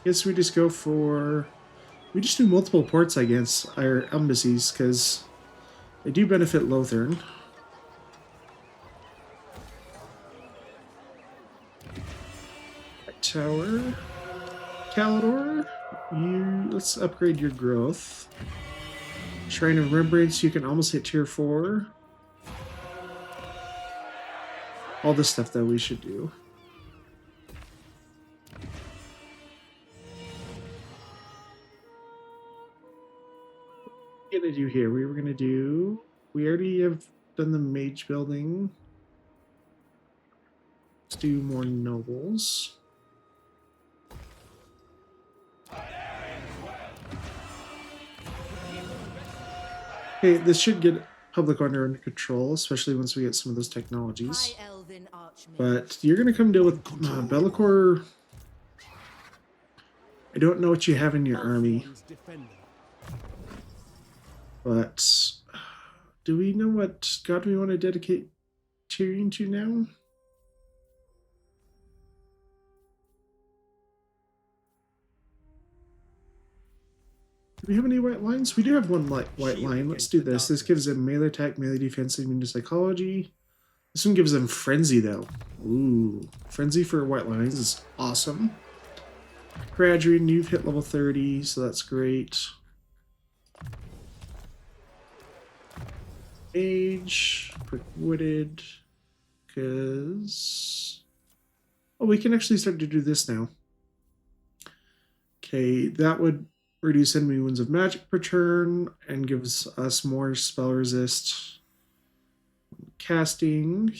Guess we just go for... We just do multiple ports, I guess, our embassies, because they do benefit Lothern. Tower. Calidor, let's upgrade your growth. Shrine of Remembrance, you can almost hit tier 4. All this stuff that we should do. What are we gonna do here? We were gonna do... We already have done the mage building. Let's do more nobles. Okay, this should get public order under control, especially once we get some of those technologies. But you're going to come deal with Be'lakor. I don't know what you have in your army. But Do we know what god we want to dedicate Tyrion to now? Do we have any white lines? We do have one white line. Let's do this. This gives them melee attack, melee defense, immune to psychology. This one gives them frenzy though. Ooh, frenzy for white lines is awesome. Graduating, you've hit level 30, so that's great. Age, quick-witted, because... Oh, we can actually start to do this now. Okay, that would reduce enemy wounds of magic per turn and gives us more spell resist. Casting.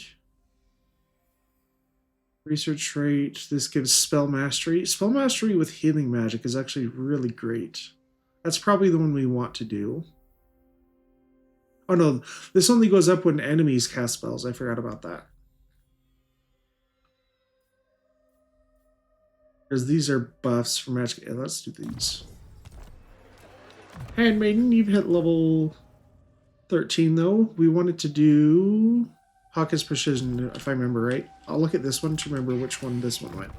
Research rate. This gives spell mastery. Spell mastery with healing magic is actually really great. That's probably the one we want to do. Oh no, this only goes up when enemies cast spells. I forgot about that. Because these are buffs for magic. Yeah, let's do these. Handmaiden, you've hit level 13 though. We wanted to do Hawk's Precision, if I remember right. I'll look at this one to remember which one this one went.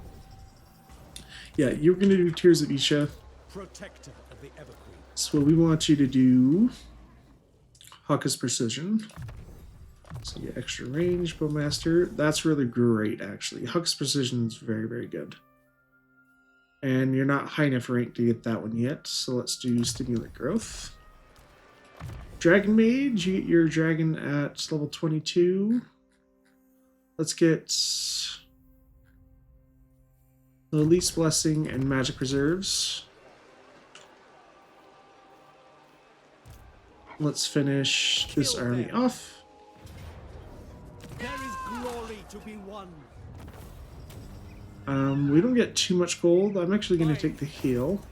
Yeah, you're going to do Tears of Isha. Protector of the Everqueen. So we want you to do Hawk's Precision. So yeah, extra range, Bowmaster. That's really great, actually. Hawk's Precision is very, very good. And you're not high enough rank to get that one yet, so let's do Stimulant Growth. Dragon Mage, you get your dragon at level 22. Let's get the Least Blessing and Magic Reserves. Let's finish this army off. There is glory to be won. We don't get too much gold. I'm actually going to take the heal.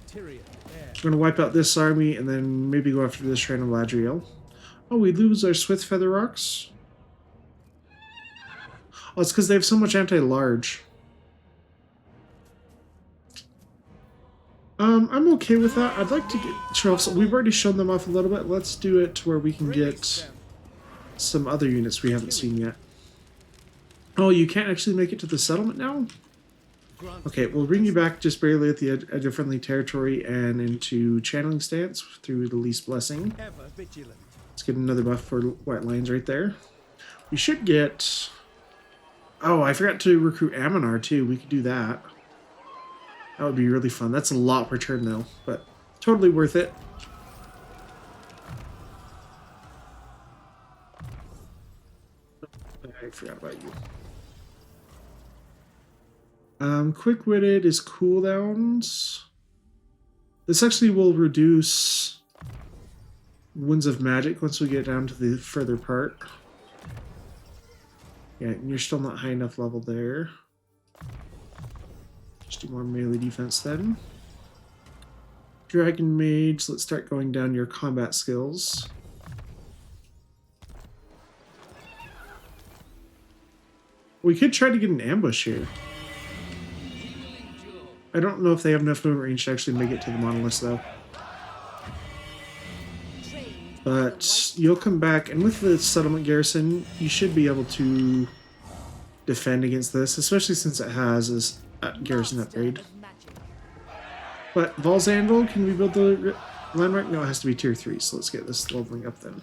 Tyrion, We're going to wipe out this army and then maybe go after this Shrine of Ladriel. Oh, we lose our Swift Feather Rocks? Oh, it's because they have so much anti-large. I'm okay with that. I'd like to show off. We've already shown them off a little bit. Let's do it to where we can get some other units we haven't seen yet. Oh, you can't actually make it to the settlement now? Okay, we'll bring you back just barely at the edge of friendly territory and into channeling stance through the Least Blessing. ever vigilant. Let's get another buff for white lines right there. We should get... Oh, I forgot to recruit Aminar too. We could do that. That would be really fun. That's a lot per turn though, but totally worth it. I forgot about you. Quick-witted is cooldowns. This actually will reduce Winds of Magic once we get down to the further part. Yeah, and you're still not high enough level there. Just do more melee defense then. Dragon Mage, let's start going down your combat skills. We could try to get an ambush here. I don't know if they have enough movement range to actually make it to the monoliths though. But you'll come back, and with the settlement garrison, you should be able to defend against this, especially since it has this garrison upgrade. But Valzandal, can we build the landmark? No, it has to be tier 3, so let's get this leveling up then.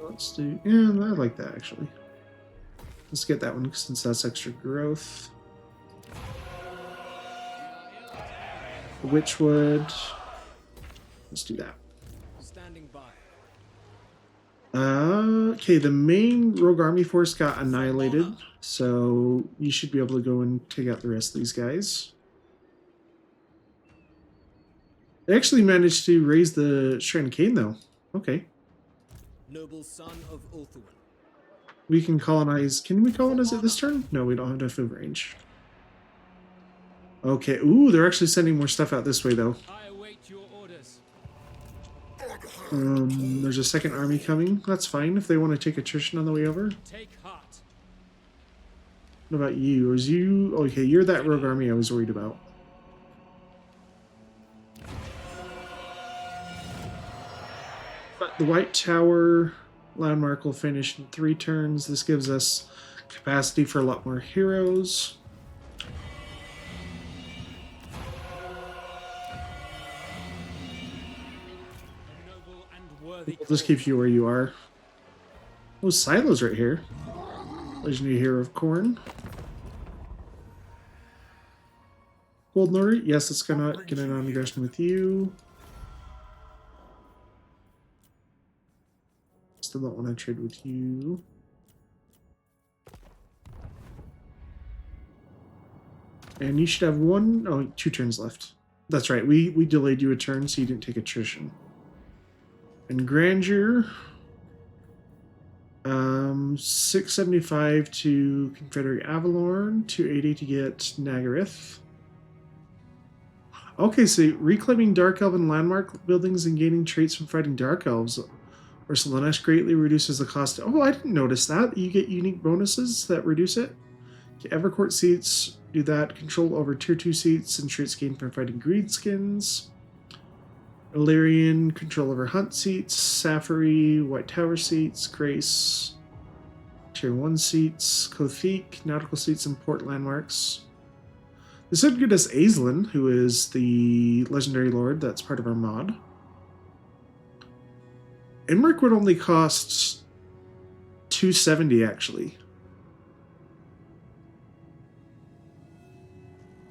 Let's do, yeah, I like that actually. Let's get that one since that's extra growth. Witchwood. Let's do that. Standing by. Okay, the main rogue army force got annihilated, so you should be able to go and take out the rest of these guys. They actually managed to raise the Shrine of Cain though. Okay. Noble son of Ulthuan. We can colonize. Can we colonize it this turn? No, we don't have enough move range. Okay. Ooh, they're actually sending more stuff out this way though. I await your orders. There's a second army coming. That's fine if they want to take attrition on the way over. Take heart. What about you? Is you okay? You're that rogue army I was worried about. But the White Tower landmark will finish in 3 turns. This gives us capacity for a lot more heroes. Noble and worthy. We'll just keep you where you are. Oh, Silo's right here. Legendary Hero of Crone. Golden Order. Yes, it's gonna get an on-aggression with you. Still don't want to trade with you. And you should have 2 turns left. That's right, we delayed you a turn so you didn't take attrition. And Grandeur. 675 to Confederate Avalon, 280 to get Nagaryth. Okay, so reclaiming Dark Elven landmark buildings and gaining traits from fighting Dark Elves or Slaanesh greatly reduces the cost. Oh, I didn't notice that. You get unique bonuses that reduce it. Okay, Evercourt seats, do that. Control over tier 2 seats and traits gained from fighting Greenskins. Illyrian, control over hunt seats. Safari, White Tower seats. Grace, tier 1 seats. Kothique, nautical seats and port landmarks. This would get us Aislinn, who is the legendary lord that's part of our mod. Imric would only cost 270 actually.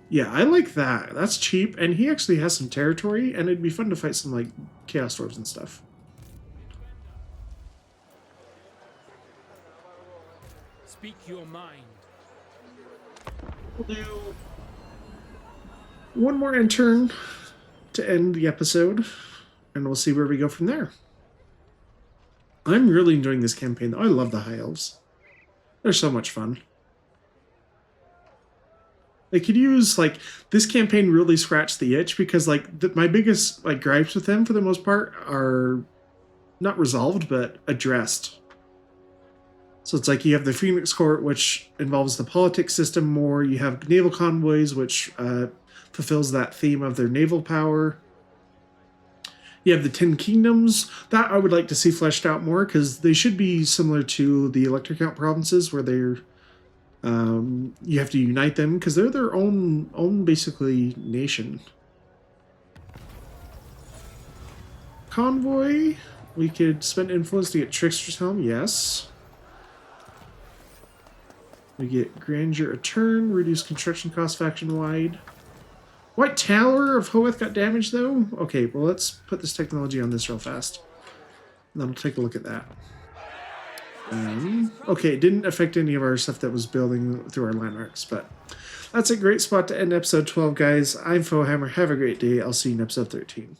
Yeah, I like that. That's cheap, and he actually has some territory, and it'd be fun to fight some like Chaos Dwarves and stuff. Speak your mind. We'll do one more intern to end the episode, and we'll see where we go from there. I'm really enjoying this campaign, though. I love the High Elves. They're so much fun. They could use, like, this campaign really scratched the itch because, like, my biggest, like, gripes with them, for the most part, are not resolved, but addressed. So it's like you have the Phoenix Court, which involves the politics system more. You have naval convoys, which fulfills that theme of their naval power. You have the 10 Kingdoms. That I would like to see fleshed out more because they should be similar to the Elector Count provinces where they're you have to unite them because they're their own basically nation. Convoy. We could spend influence to get Trickster's Helm. Yes. We get Grandeur a turn. Reduce construction cost faction wide. White Tower of Hoeth got damaged though? Okay, well let's put this technology on this real fast. And then we'll take a look at that. Okay, it didn't affect any of our stuff that was building through our landmarks, but that's a great spot to end episode 12, guys. I'm Fohammer. Have a great day. I'll see you in episode 13.